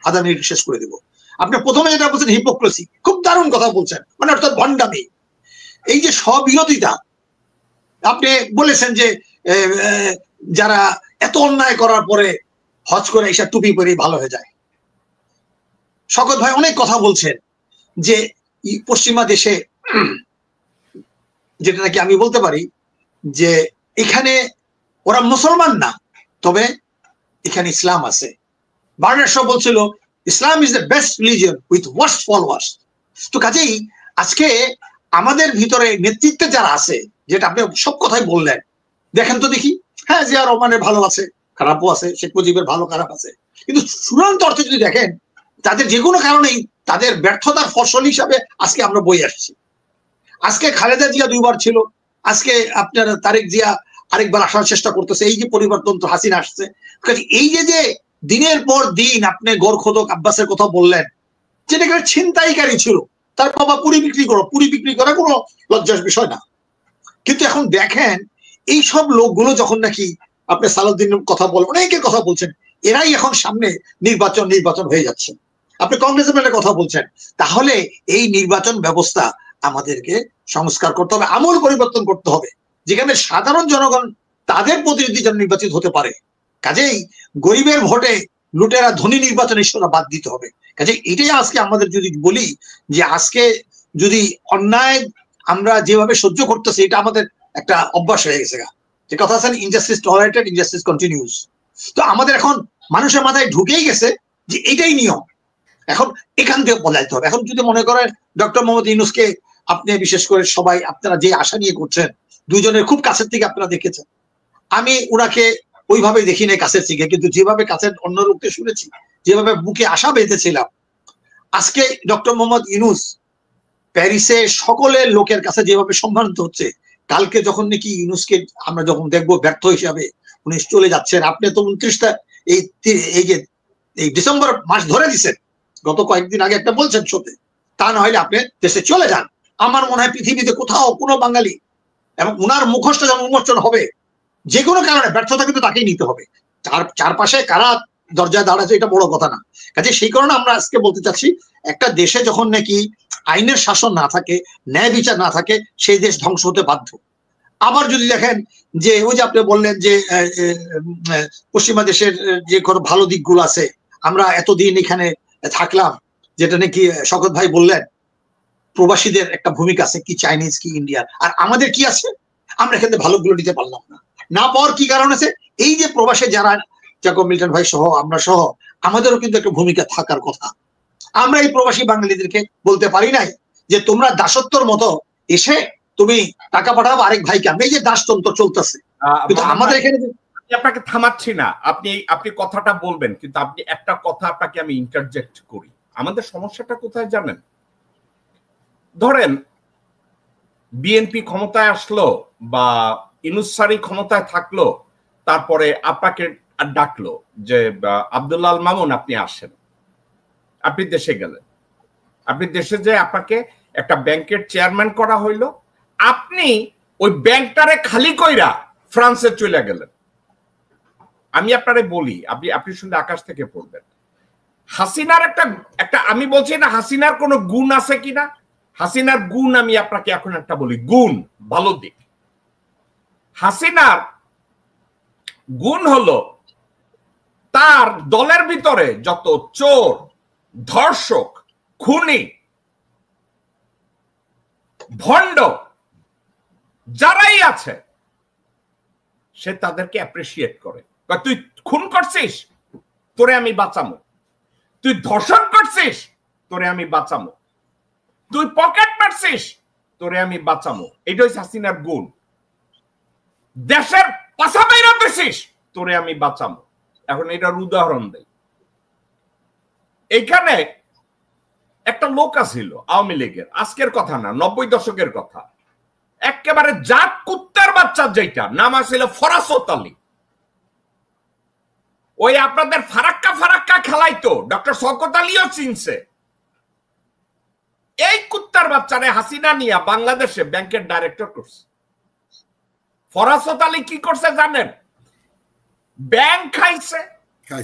আধা মিনিট শেষ করে দেবো। আপনি প্রথমে যেটা বলছেন হিপোক্রেসি, খুব দারুণ কথা বলছেন, মানে অর্থাৎ ভণ্ডামি। এই যে স্ববিরোধিতা, আপনি বলেছেন যে যারা এত অন্যায় করার পরে হজ করে এসে টুপি পরে ভালো হয়ে যায়। শওকত ভাই অনেক কথা বলছেন যে পশ্চিমা দেশে, যেটা নাকি আমি বলতে পারি যে এখানে ওরা মুসলমান না, তবে এখানে ইসলাম আছে। বার্নার্ড শ বলছিল Islam is the best religion with worst followers. তো কাজেই আজকে আমাদের ভিতরে নেতৃত্বে যারা আছে, যেটা আপনি সব কথাই বললেন, দেখেন তো দেখি, হ্যাঁ জিয়া রহমানের ভালো আছে, খারাপও আছে, শেখ মুজিবের ভালো খারাপ আছে, কিন্তু চূড়ান্ত অর্থে যদি দেখেন তাদের যে কোনো কারণেই তাদের ব্যর্থতার ফসল হিসাবে আজকে আমরা বই আসছি। আজকে খালেদা জিয়া 2 বার ছিল, আজকে আপনার তারেক জিয়া আরেকবার আসার চেষ্টা করতেছে, এই যে পরিবর্তন তো হাসিনা আসছে। এই যে দিনের পর দিন আপনি গোরখোদক আব্বাসের কথা বললেন, যেটা ছিনতাইকারী ছিল, তার বাবা পুরি বিক্রি করা কোনো লজ্জার বিষয় না। কিন্তু এখন দেখেন এই সব লোকগুলো যখন নাকি আপনি সালাউদ্দিনের কথা বলেন, অনেকের কথা বলছেন, এরাই এখন সামনে নির্বাচন হয়ে যাচ্ছে। আপনি কংগ্রেসের কথা বলছেন, তাহলে এই নির্বাচন ব্যবস্থা আমাদেরকে সংস্কার করতে হবে, আমূল পরিবর্তন করতে হবে, যেখানে সাধারণ জনগণ তাদের প্রতিনিধি যেন নির্বাচিত হতে পারে। কাজেই গরিবের ভোটে লুটেরা ধনী নির্বাচন ইস্যুটা বাদ দিতে হবে। কাজেই এটাই আজকে আমাদের যদি বলি যে আজকে যদি অন্যায় আমরা যেভাবে সহ্য করতেছি, এটা আমাদের একটা অভ্যাস হয়ে গেছে। যে কথা আছে, ইনজাস্টিস টলারেটেড, ইনজাস্টিস কন্টিনিউস। তো আমাদের এখন মানুষের মাথায় ঢুকেই গেছে যে এটাই নিয়ম, এখন এখান থেকে বদলাইতে হবে। এখন যদি মনে করেন ডক্টর মোহাম্মদ ইউনূসকে আপনি বিশেষ করে সবাই আপনারা যে আশা নিয়ে করছেন, দুজনের খুব কাছের থেকে আপনারা দেখেছেন, আমি উনাকে ওইভাবে দেখি নাই কাছের থেকে, কিন্তু যেভাবে কাছের অন্য লোককে শুনেছি, যেভাবে বুকে আশা বেঁধেছিলাম, আজকে ডক্টর মোহাম্মদ ইউনূস প্যারিসে সকলের লোকের কাছে যেভাবে সম্মানিত হচ্ছে, কালকে যখন নাকি ইউনূসকে আমরা যখন দেখবো ব্যর্থ হিসাবে উনি চলে যাচ্ছেন। আপনি তো 29টা এই ডিসেম্বর মাস ধরে দিচ্ছেন, গত কয়েকদিন আগে একটা বলছেন শোতে, তা না হলে আপনি দেশে চলে যান। আমার মনে হয় পৃথিবীতে কোথাও কোনো বাঙালি, এবং উনার মুখোশটা যখন উন্মোচন হবে, যে কোনো কারণে ব্যর্থতা কিন্তু তাকেই নিতে হবে। চারপাশে কারা দরজায় দাঁড়াচ্ছে এটা বড় কথা না। কাজে সেই কারণে আমরা আজকে বলতে চাচ্ছি, একটা দেশে যখন নাকি আইনের শাসন না থাকে, ন্যায় বিচার না থাকে, সেই দেশ ধ্বংস হতে বাধ্য। আবার যদি দেখেন যে ওই যে আপনি বললেন যে পশ্চিমা দেশের যে কোনো ভালো দিকগুলো আছে, আমরা এতদিন এখানে থাকলাম, যেটা নাকি শওকত ভাই বললেন প্রবাসীদের একটা ভূমিকা আছে, কি চাইনিজ কি ইন্ডিয়ার, আর আমাদের কি আছে, আমরা এখানে ভালোগুলো নিতে পারলাম না পাওয়ার কি কারণ আছে? এই যে প্রবাসে যারা, জাকব মিল্টন ভাই সহ আমরা সহ, আমাদেরও কিন্তু একটা ভূমিকা থাকার কথা। আমরা এই প্রবাসী বাঙালিদেরকে বলতে পারি নাই যে তোমরা দাসত্বর মতো এসে তুমি টাকা পাঠাবো আরেক ভাইকে, আমি এই যে দাসতন্ত্র চলতেছে, কিন্তু আমাদের এখানে আপনাকে থামাচ্ছি না, আপনি কথাটা বলবেন, কিন্তু আপনি একটা কথা আপনাকে আমি ইন্টারজেক্ট করি। আমাদের সমস্যাটা কোথায় জানেন? ধরেন বিএনপি ক্ষমতায় আসলো বা ইউনূস স্যারই ক্ষমতায় থাকলো, তারপরে আপনাকে ডাকলো যে আব্দুল্লাহ আল মামুন আপনি আসেন, আপনি দেশে গেলেন, আপনি দেশে যে আপনাকে একটা ব্যাংকের চেয়ারম্যান করা হইলো, আপনি ওই ব্যাংকটারে খালি কইরা ফ্রান্সে চলে গেলেন। আমি আপনারে বলি, আপনি শুনলে আকাশ থেকে পড়বেন। হাসিনার একটা আমি বলছি না হাসিনার কোনো গুণ আছে কিনা, হাসিনার গুণ আমি আপনাকে এখন একটা বলি, গুণ ভালো দিক। হাসিনার গুণ হলো তার দলের ভিতরে যত চোর, ধর্ষক, খুনি, ভণ্ড যারাই আছে, সে তাদেরকে অ্যাপ্রিসিয়েট করে। তুই খুন করছিস, তোরে আমি বাঁচামো, তুই ধর্ষণ করছিস, তোরে আমি বাঁচামো, তুই পকেট মারছিস, তোরে আমি বাঁচামো, এটা হচ্ছে হাসিনার গুণ। দেশের পাশা বাইরা দিছিস, তোরে আমি বাঁচামো। এখন এটার উদাহরণ দেই। এইখানে একটা লোক আছিল আওয়ামী লীগের, আজকের কথা না, 90 দশকের কথা, একেবারে জাত কুত্তার বাচ্চা, যেটা নাম আছিল ফরাসত আলী। ওই আপনাদের ফারাক্কা ফারাক্কা খেলাইতো, ডক্টর শওকত আলীও চিনছে। এই কুত্তার বাচ্চারে হাসিনা নিয়া বাংলাদেশে ব্যাংকের ডাইরেক্টর করছে। ফরাসত আলী কি করছে জানেন? ব্যাংক খাইছে,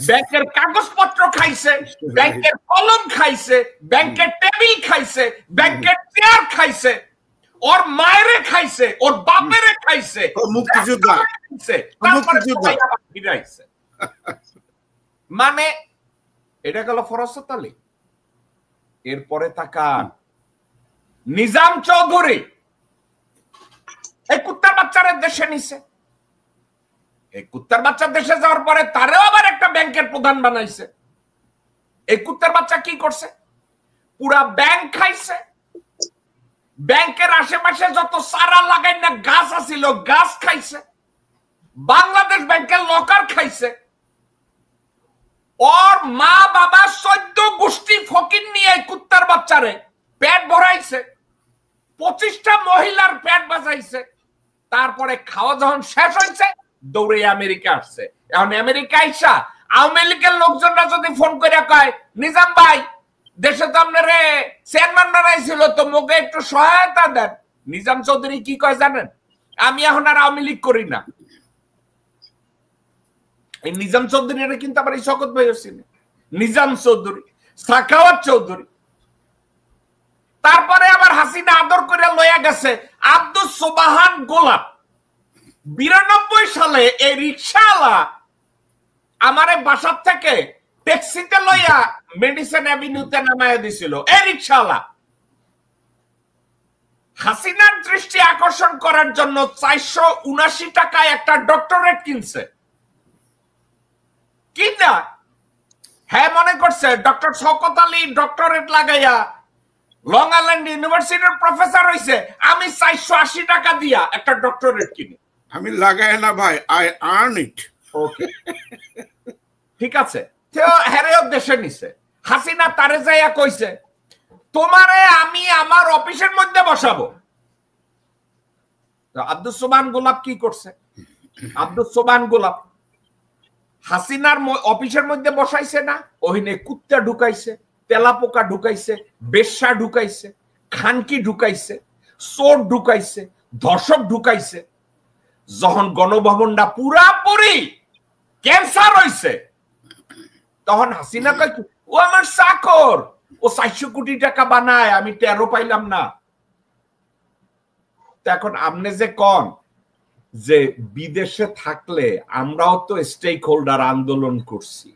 ব্যাংকের কাগজপত্র খাইছে, ব্যাংকের কলম খাইছে, ব্যাংকের টেবিল খাইছে, ব্যাংকের চেয়ার খাইছে, ওর মায়েরে খাইছে, ওর বাপেরে খাইছে, মুক্তিযোদ্ধা ফিরাইছে। মানে এটা গেল ফরাসত আলী। এরপরে তাকান নিজাম চৌধুরী, এই কুত্তার বাচ্চারা দেশে নিছে। এই কুত্তার বাচ্চা দেশে যাওয়ার পরে তারেও আবার একটা ব্যাংকের প্রধান বানাইছে। এই কুত্তার বাচ্চা কি করছে? পুরা ব্যাংক খাইছে, ব্যাংকের আশেপাশে যত সারা লাগাই না গাছ আছিল গাছ খাইছে, বাংলাদেশ ব্যাংকের লকার খাইছে, ওর মা বাবা 14 গোষ্ঠী ফকির নিয়ে কুত্তার বাচ্চারে পেট ভরাইছে, 25টা মহিলার পেট বাঁচাইছে। তারপরে খাওয়া যখন শেষ হয়েছে দৌড়ে আমেরিকা আসছে। এখন আমেরিকা আইসা আওয়ামী লীগের লোকজনরা যদি ফোন করে কয়, নিজাম ভাই দেশে তো আপনারে চেয়ারম্যান বানাইছিল, তো মোকে একটু সহায়তা দেন, নিজাম চৌধুরী কি কয় জানেন? আমি এখন আর আওয়ামী লীগ করি না। এই নিজাম চৌধুরী কিন্তু আবার এই শওকত ভাই ছিল, নিজাম চৌধুরী, সাখাওয়াত চৌধুরী। তারপরে আবার হাসিনা আদর করে লইয়া গেছে আব্দুস সোবাহান গোলাপ। 92 সালে এই রিক্সাওয়ালা আমারে বাসার থেকে ট্যাক্সিতে লইয়া মেডিসিন অ্যাভিনিউতে নামাইয়া দিছিল। এই রিক্সাওয়ালা হাসিনার দৃষ্টি আকর্ষণ করার জন্য 479 টাকায় একটা ডক্টরেট কিনছে। কিনা হ্যাঁ মনে করছে ডক্টর শওকত আলী ডক্টরেট লাগাইয়া লং আইল্যান্ড ইউনিভার্সিটির প্রফেসর হইছে, আমি 480 টাকা দিয়া একটা ডক্টরেট কিনি। আমি লাগাই না ভাই, আই আর্ন ইট। ওকে ঠিক আছে, হেরেও দেশে নিছে। হাসিনা তারে যাইয়া কইছে, তোমারে আমি আমার অফিসের মধ্যে বসাবো। আব্দুস সোবহান গোলাপ কি করছে? আব্দুস সোবহান গোলাপ হাসিনার অফিসের মধ্যে বসাইছে না, ওহিনে কুত্তা ঢুকাইছে, তেলাপোকা ঢুকাইছে, বেশ্যা ঢুকাইছে, খানকি ঢুকাইছে, চোর ঢুকাইছে, ধর্ষক ঢুকাইছে। যখন গণভবনটা পুরাপুরি ক্যান্সার হইছে তখন হাসিনা কয়, ও আমার চাকর, ও 400 কোটি টাকা বানায়, আমি 13 পাইলাম না। এখন আপনি যে কন যে বিদেশে থাকলে আমরাও তো স্টেক হোল্ডার আন্দোলন করছি,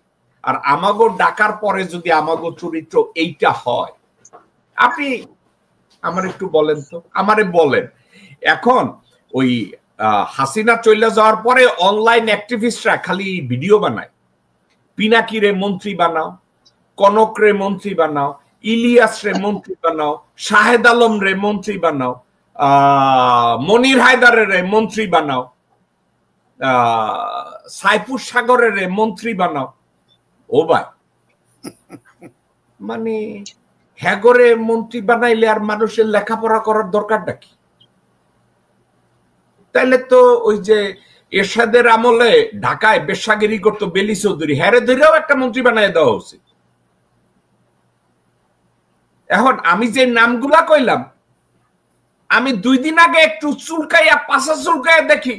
আর আমাগো ডাকার পরে যদি আমাগো চরিত্র এইটা হয়, আপনি আমার একটু বলেন তো, আমারে বলেন। এখন ওই হাসিনা চলে যাওয়ার পরে অনলাইন অ্যাক্টিভিস্টরা খালি ভিডিও বানায়, পিনাকি রে মন্ত্রী বানাও, কনক রে মন্ত্রী বানাও, ইলিয়াস রে মন্ত্রী বানাও, শাহেদ আলম রে মন্ত্রী বানাও, মনির হায়দারের মন্ত্রী বানাও, সাইফুর সাগরের মন্ত্রী বানাও। ও ভাই, মানে হ্যাগরে মন্ত্রী বানাইলে আর মানুষের লেখাপড়া করার দরকারটা কি? তাইলে তো ওই যে এরশাদের আমলে ঢাকায় বেশ্যাগিরি করতো বেলি চৌধুরী, হ্যারে ধরেও একটা মন্ত্রী বানাই দেওয়া উচিত। এখন আমি যে নামগুলা কইলাম, আমি 2 দিন আগে একটু চুলকাইয়া পাশা চুলকাইয়া দেখি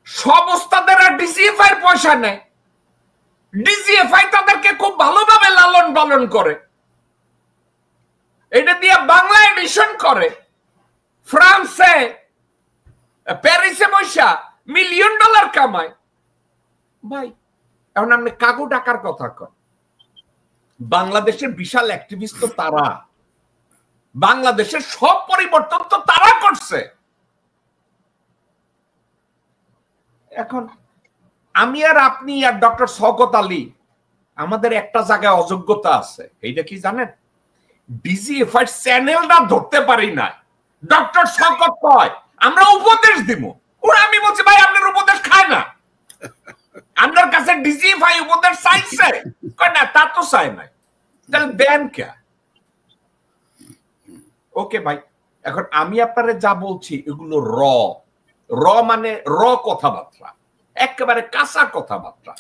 সব ওস্তাদের ডিজিএফআই এর পয়সা নেয়। ডিজিএফআই তাদেরকে খুব ভালোভাবে লালন পালন করে, এটা দিয়ে বাংলা এডিশন করে, ফ্রান্সে প্যারিসে বৈশা $1 মিলিয়ন কামায়। ভাই এখন আপনি কাগু টাকার কথা কন, বাংলাদেশের বিশাল অ্যাক্টিভিস্ট তো তারা, বাংলাদেশের সব পরিবর্তন তো তারা করছে। এখন আমি আর আপনি আর ডক্টর শওকত আলী আমাদের একটা জায়গায় অযোগ্যতা আছে, এইটা কি জানেন? ডিজিএফআই চ্যানেলটা ধরতে পারি না। ডক্টর শওকত কয় আমরা উপদেশ দিব, ওরা আমি বলছি ভাই আপনার উপদেশ খায় না, আপনার কাছে ডিজিএফআই উপদেশ চাইছে, কয় না তা তো চাই নাই, তাহলে দেন কে? ওকে ভাই, এখন আমি আপনারে যা বলছি এগুলো র মানে কথাবার্তা, একেবারে কাঁচা কথাবার্তা।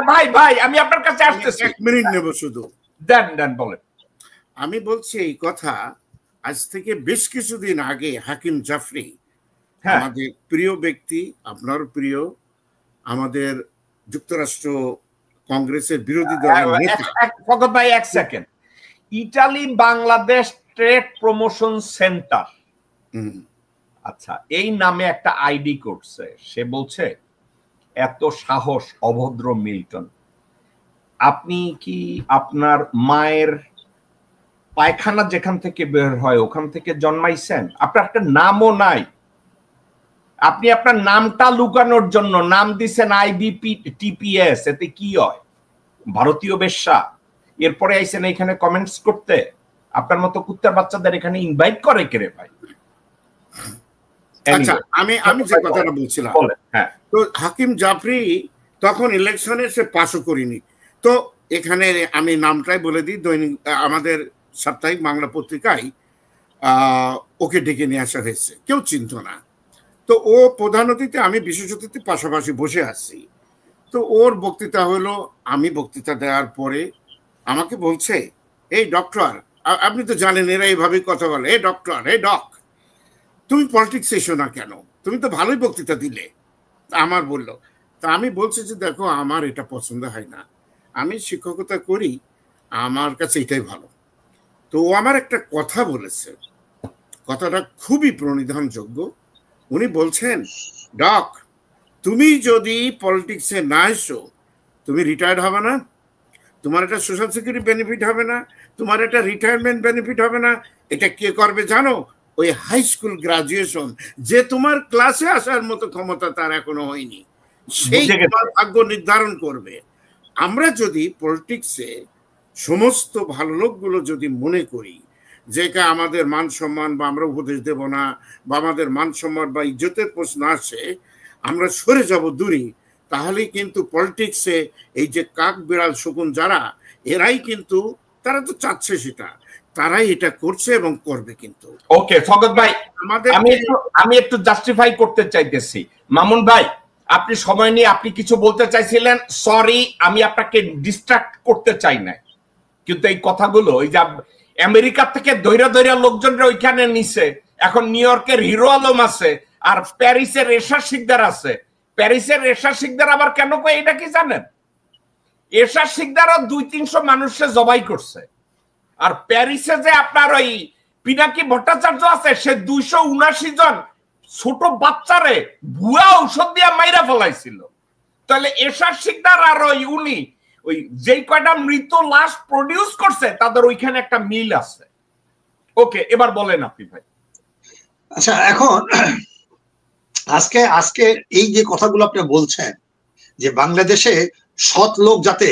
ভাই ভাই আমি আপনার কাছে আসতেছি, 1 মিনিট নেব শুধু। দেন বলেন। আমি বলছি এই কথা আজ থেকে বেশ কিছুদিন আগে হাকিম জাফরি, আমাদের প্রিয় ব্যক্তি, আপনার প্রিয়, আমাদের যুক্তরাষ্ট্র কংগ্রেসের বিরোধী দলের নেতা। ফকত ভাই এক second, Italy Bangladesh trade promotion centre, আচ্ছা এই নামে একটা আইডি করছে, সে বলছে এত সাহস অভদ্র মিল্টন, আপনি কি আপনার মায়ের পায়খানা যেখান থেকে বের হয় ওখান থেকে জন্মাইছেন? আপনার একটা নামও নাই, আপনি আপনার নামটা লুকানোর জন্য নাম দিছেন আইবিপি টিপিএস, এতে কি হয়? ভারতীয় বেশ্যা। এরপরে আইছেন এখানে কমেন্টস করতে, আপনার মতো কুত্তার বাচ্চাদের এখানে ইনভাইট করে কে রে ভাই? আচ্ছা আমি যে কথাটা বলছিলাম, তো হাকিম জাফরি তখন ইলেকশনে সে পাসও করিনি, তো এখানে আমি নামটাই বলে দিই, দৈনিক আমাদের সাপ্তাহিক বাংলা পত্রিকায় ওকে ডেকে নিয়ে আসা হয়েছে, কেউ চিনত না। তো ও প্রধান অতিথি, আমি বিশেষ অতিথি, পাশাপাশি বসে আছি। তো ওর বক্তৃতা হলো, আমি বক্তৃতা দেওয়ার পরে আমাকে বলছে, এই ডক্টর, আপনি তো জানেন এরা এইভাবেই কথা বলে, এই ডক্টর, এই ডক, তুমি পলিটিক্স এসো না কেন, তুমি তো ভালোই বক্তৃতা দিলে। আমার বললো, তা আমি বলছি যে দেখো আমার এটা পছন্দ হয় না, আমি শিক্ষকতা করি, আমার কাছে এটাই ভালো। তো ও আমার একটা কথা বলেছে, কথাটা খুবই প্রণিধানযোগ্য। উনি বলছেন, ডক তুমি যদি পলিটিক্সে না এসো তুমি রিটায়ার্ড হবে না, তোমার একটা সোশ্যাল সিকিউরিটি বেনিফিট হবে না, তোমার একটা রিটায়ারমেন্ট বেনিফিট হবে না। এটা কে করবে জানো? ওই হাই স্কুল গ্রাজুয়েশন, যে তোমার ক্লাসে আসার মতো ক্ষমতা তার এখনো হয়নি, সেই তোমার ভাগ্য নির্ধারণ করবে। আমরা যদি পলিটিক্সে সমস্ত ভালো লোকগুলো যদি মনে করি যে আমাদের মান সম্মান বা আমরা উপদেশ দেব না বা আমাদের মান সম্মান বা ইজ্জতের প্রশ্ন আসে, আমরা সরে যাব দূরে, তাহলে কিন্তু পলিটিক্সে এই যে কাক বিড়াল শকুন যারা, এরাই কিন্তু, তারা তো চাচ্ছে সেটা, তারাই এটা করছে এবং করবে। কিন্তু ওকে ফকত ভাই, আমি একটু জাস্টিফাই করতে চাইতেছি। মামুন ভাই আপনি সময় নিয়ে আপনি কিছু বলতে চাইছিলেন, সরি আমি আপনাকে ডিস্ট্রাক্ট করতে চাই না, কিন্তু এই কথাগুলো ওই যে আমেরিকা থেকে দৈরা লোকজনরা ওইখানে নিছে, এখন নিউ ইয়র্কের হিরো আলম আছে আর প্যারিসের এশা শিকদার আছে। প্যারিসের এশা শিকদার আবার কেন কই এটা কি জানেন? এশা শিকদারও 200-300 মানুষে জবাই করছে, আর প্যারিসে যে আপনার ওই পিনাকি ভট্টাচার্য আছে সে 279 জন ছোট বাচ্চারে ভুয়া ঔষধ দিয়ে মাইরা ফেলাইছিল। তাহলে এশা শিকদার আর ওই উনি ওই যেই কয়টা মৃত লাশ প্রডিউস করছে তাদের ওইখানে একটা মিল আছে। ওকে এবার বলেন আপনি ভাই। আচ্ছা এখন আজকে এই যে কথাগুলো আপনি বলছেন যে বাংলাদেশে সৎ লোক যাতে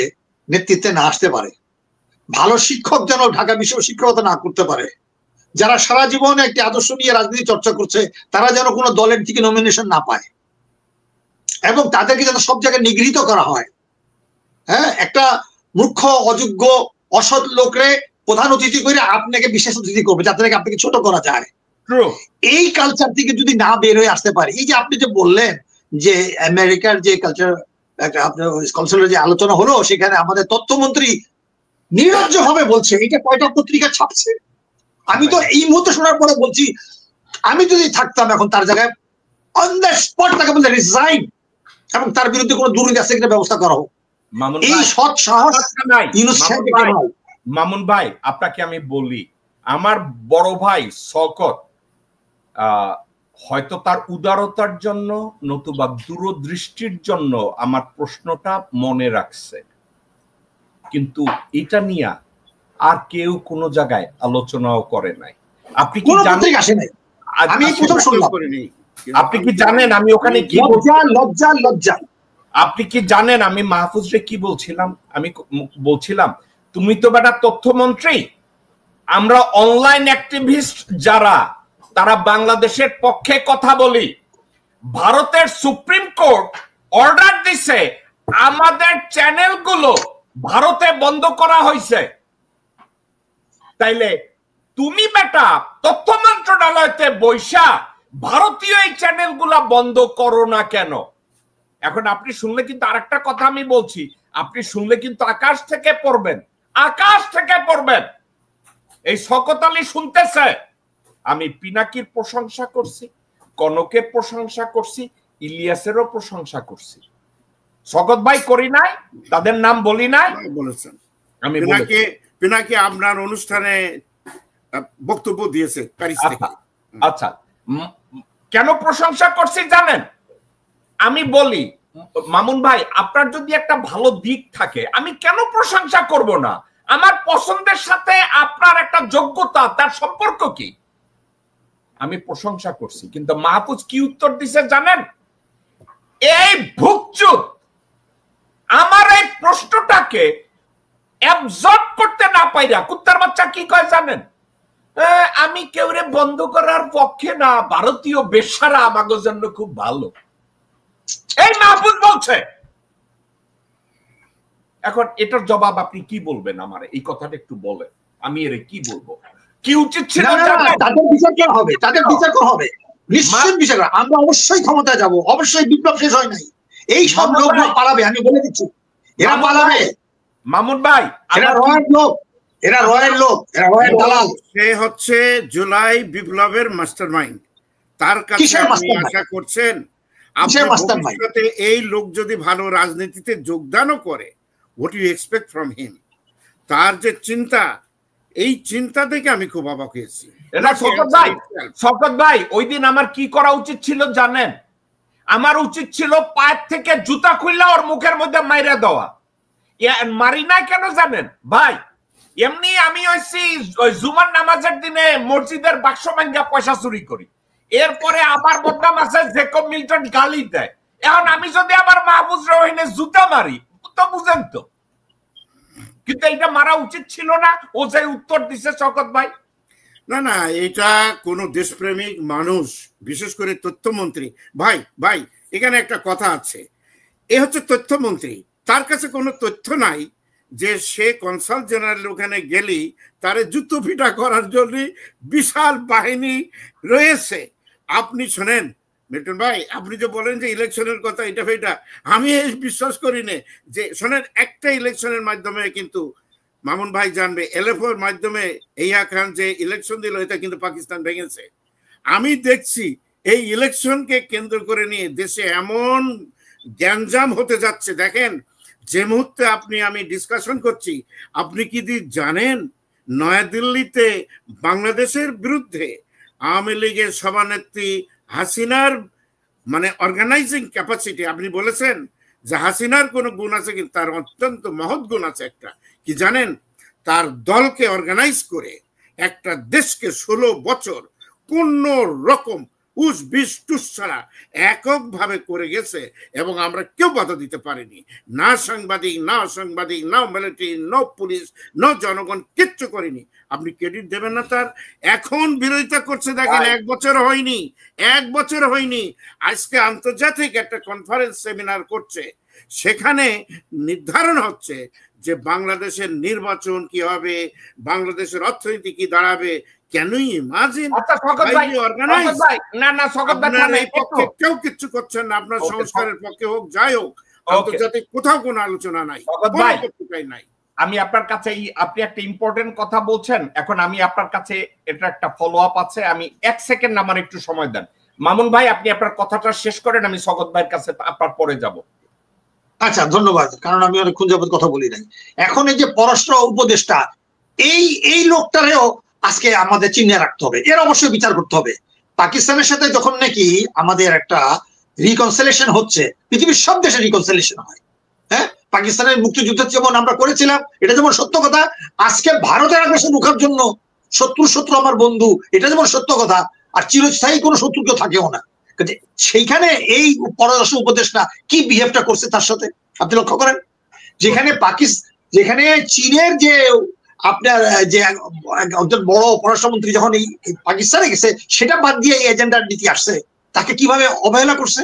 নেতৃত্বে না আসতে পারে, ভালো শিক্ষক যেন ঢাকা বিশ্ব শিক্ষকতা না করতে পারে, যারা সারা জীবন একটি আদর্শ নিয়ে রাজনীতি চর্চা করছে তারা যেন কোনো দলের থেকে নমিনেশন না পায় এবং তাদেরকে যেন সব জায়গায় নিগৃহীত করা হয়। হ্যাঁ, একটা মূর্খ অযোগ্য অসৎ লোকরে প্রধান অতিথি করে আপনাকে বিশেষ অতিথি করবে যাতে আপনাকে ছোট করা যায়। এই কালচার থেকে যদি না বের হয়ে আসতে পারে, এই যে আপনি যে বললেন যে আমেরিকার যে কালচার কাউন্সিলের যে আলোচনা হলো সেখানে আমাদের তথ্যমন্ত্রী নির্লজ্জ ভাবে বলছে, এটা কয়টা পত্রিকা ছাপছে? আমি তো এই মুহূর্তে শোনার পরে বলছি আমি যদি থাকতাম এখন তার জায়গায় অন দ্য স্পট তাকে বলতে রিজাইন এবং তার বিরুদ্ধে কোনো দুর্নীতি আছে কিনা ব্যবস্থা করা হোক। এই সৎ সাহস মামুন ভাই আপনাকে আমি বলি, আমার বড় ভাই শওকত হয়তো তার উদারতার জন্য নতুবা দূরদৃষ্টির জন্য আমার প্রশ্নটা মনে রাখছে, কিন্তু এটা নিয়ে আর কেউ কোনো জায়গায় আলোচনাও করে নাই। আপনি কি জানেন? আমি প্রথম শুনলাম। আপনি কি জানেন আমি ওখানে কি লজ্জা আপনি কি জানেন আমি মাহফুজরে কি বলছিলাম? আমি বলছিলাম তুমি তো বেটা তথ্যমন্ত্রী, আমরা অনলাইন অ্যাক্টিভিস্ট যারা, তারা বাংলাদেশের পক্ষে কথা বলি। ভারতের সুপ্রিম কোর্ট অর্ডার দিছে আমাদের চ্যানেলগুলো ভারতে বন্ধ করা হয়েছে। তাইলে তুমি বেটা তথ্য মন্ত্রণালয়তে বৈশা ভারতীয় এই চ্যানেলগুলা বন্ধ করো না কেন? এখন আপনি শুনলে কিন্তু আরেকটা কথা আমি বলছি, আপনি শুনলে কিন্তু আকাশ থেকে পড়বেন, আকাশ থেকে পড়বেন। এই শওকত আলী শুনতেছে, আমি পিনাকির প্রশংসা করছি, কনকের প্রশংসা করছি, ইলিয়াসেরও প্রশংসা করছি। শওকত ভাই করি নাই, তাদের নাম বলি নাই, বলেছেন। আমি পিনাকি আপনার অনুষ্ঠানে বক্তব্য দিয়েছে প্যারিস থেকে। আচ্ছা, কেন প্রশংসা করছি জানেন? আমি বলি মামুন ভাই, আপনার যদি একটা ভালো দিক থাকে আমি কেন প্রশংসা করব না? আমার পছন্দের সাথে আপনার একটা যোগ্যতা, তার সম্পর্ক কি? আমি প্রশংসা করছি। কিন্তু মাহফুজ কি উত্তর দিছে জানেন? এই ভুকচুদ আমার এই প্রশ্নটাকে অ্যাবজর্ব করতে না পাইরা কুত্তার বাচ্চা কি কয় জানেন? আমি কেউরে বন্ধ করার পক্ষে না, ভারতীয় বেশ্যারা আমাদের জন্য খুব ভালো, এই মাহফুজ বলছে। এখন এটার জবাব আপনি কি বলবেন? আমার এই কথাটা একটু বলেন, আমি এর কি বলবো? কি উচিত ছিল? তাদের বিচার করা হবে, তাদের বিচার করা হবে, নিশ্চিত বিচার করা। আমরা অবশ্যই ক্ষমতায় যাব, অবশ্যই বিপ্লব শেষ হয় নাই। এই সব লোকগুলো পালাবে, আমি বলে দিচ্ছি, এরা পালাবে। মামুন ভাই, এরা রয়ের লোক, এরা রয়ের লোক, এরা রয়ের দালাল। সে হচ্ছে জুলাই বিপ্লবের মাস্টারমাইন্ড। তার কাছে আপনি আশা করছেন ভবিষ্যতে এই লোক যদি ভালো রাজনীতিতে যোগদানও করে, what you expect from him? তার যে চিন্তা, এই চিন্তা থেকে আমি খুব অবাক হয়েছি। শওকত ভাই, ওই দিন আমার কি করা উচিত ছিল জানেন? আমার উচিত ছিল পায়ের থেকে জুতা খুললা ওর মুখের মধ্যে মাইরা দেওয়া। মারি না কেন জানেন ভাই? এমনি আমি হইছি জুমার নামাজের দিনে মসজিদের বাক্স ভাঙ্গা পয়সা চুরি করি, এরপরে আবার বদনাম আছে জেকব মিল্টন গালি দেয়। এখন আমি যদি আবার মাহফুজ রহিনে জুতা মারি তো বুঝেন তো, কিন্তু এটা মারা উচিত ছিল না। ও যে উত্তর দিছে শওকত ভাই, না না, এটা কোন দেশপ্রেমিক মানুষ, বিশেষ করে তথ্যমন্ত্রী ভাই এখানে একটা কথা আছে। এ হচ্ছে তথ্যমন্ত্রী, তার কাছে কোনো তথ্য নাই যে সে কনসাল জেনারেল ওখানে গেলি তারে জুতো পিটা করার জন্য বিশাল বাহিনী রয়েছে। আপনি শোনেন মিল্টন ভাই, আপনি যে বলেন যে ইলেকশনের কথা এটা সেটা, আমি বিশ্বাস করি না যে শোনেন, একটা ইলেকশনের মাধ্যমে কিন্তু মামুন ভাই জানবে, এলএফওর মাধ্যমে ইয়া খান যে ইলেকশন দিল, এটা কিন্তু পাকিস্তান ভেঙেছে। আমি দেখছি এই ইলেকশনকে কেন্দ্র করে নিয়ে দেশে এমন গ্যাঞ্জাম হতে যাচ্ছে। দেখেন, যে মুহূর্তে আমি ডিসকাশন করছি, আপনি কি জানেন নয়াদিল্লিতে বাংলাদেশের বিরুদ্ধে আওয়ামী লীগের সভানেত্রী হাসিনার মানে অর্গানাইজিং ক্যাপাসিটি, আপনি বলেছেন যে হাসিনার কোনো গুণ আছে, কিন্তু তার অত্যন্ত মহৎ গুণ আছে একটা, কি জানেন? তার দলকে অর্গানাইজ করে একটা দেশকে 16 বছর কোন রকম উস বিশ টুস ছাড়া এককভাবে করে গেছে, এবং আমরা কেউ বাধা দিতে পারিনি। না সাংবাদিক, না অসাংবাদিক, না মিলিটারি, না পুলিশ, না জনগণ, কিচ্ছু করেনি। আপনি ক্রেডিট দেবেন না তার? এখন বিরোধিতা করছে, দেখেন 1 বছর হয়নি, 1 বছর হয়নি। আজকে আন্তর্জাতিক একটা কনফারেন্স সেমিনার করছে, সেখানে নির্ধারণ হচ্ছে যে বাংলাদেশের নির্বাচন কি হবে, বাংলাদেশের অর্থনীতি কি দাঁড়াবে। কেন ইমাজিন কেউ কিচ্ছু করছেন না, আপনার সংস্কারের পক্ষে হোক, যাই হোক, আন্তর্জাতিক কোথাও কোনো আলোচনা নাই। আমি আপনার কাছে, আপনি একটা ইম্পর্টেন্ট কথা বলছেন, এখন আমি আপনার কাছে এটা একটা ফলো আপ আছে, আমি 1 সেকেন্ড আমার একটু সময় দেন। মামুন ভাই, আপনি আপনার কথাটা শেষ করেন, আমি শওকত ভাইয়ের কাছে আপনার পরে যাব। আচ্ছা, ধন্যবাদ, কারণ আমি অনেকক্ষণ যাবত কথা বলি নাই। এখন এই যে পররাষ্ট্র উপদেষ্টা, এই লোকটারেও আজকে আমাদের চিহ্নে রাখতে হবে, এর অবশ্যই বিচার করতে হবে। পাকিস্তানের সাথে যখন নাকি আমাদের একটা রিকনসিলিয়েশন হচ্ছে, পৃথিবীর সব দেশে রিকনসিলিয়েশন হয়, হ্যাঁ, পাকিস্তানের মুক্তিযুদ্ধ যেমন আমরা করেছিলাম, এটা যেমন সত্য কথা, আজকে ভারতের আগ্রাসন রোখার জন্য শত্রু আমার বন্ধু, এটা যেমন সত্য কথা, আর চিরস্থায়ী কোনো শত্রু কেউ থাকেও না। সেইখানে এই পররাষ্ট্র উপদেষ্টা কি বিহেভটা করছে তার সাথে আপনি লক্ষ্য করেন। যেখানে চীনের যে আপনার যে একজন বড় পররাষ্ট্রমন্ত্রী যখন এই পাকিস্তানে গেছে সেটা বাদ দিয়ে এই এজেন্ডার নীতি আসছে, তাকে কিভাবে অবহেলা করছে,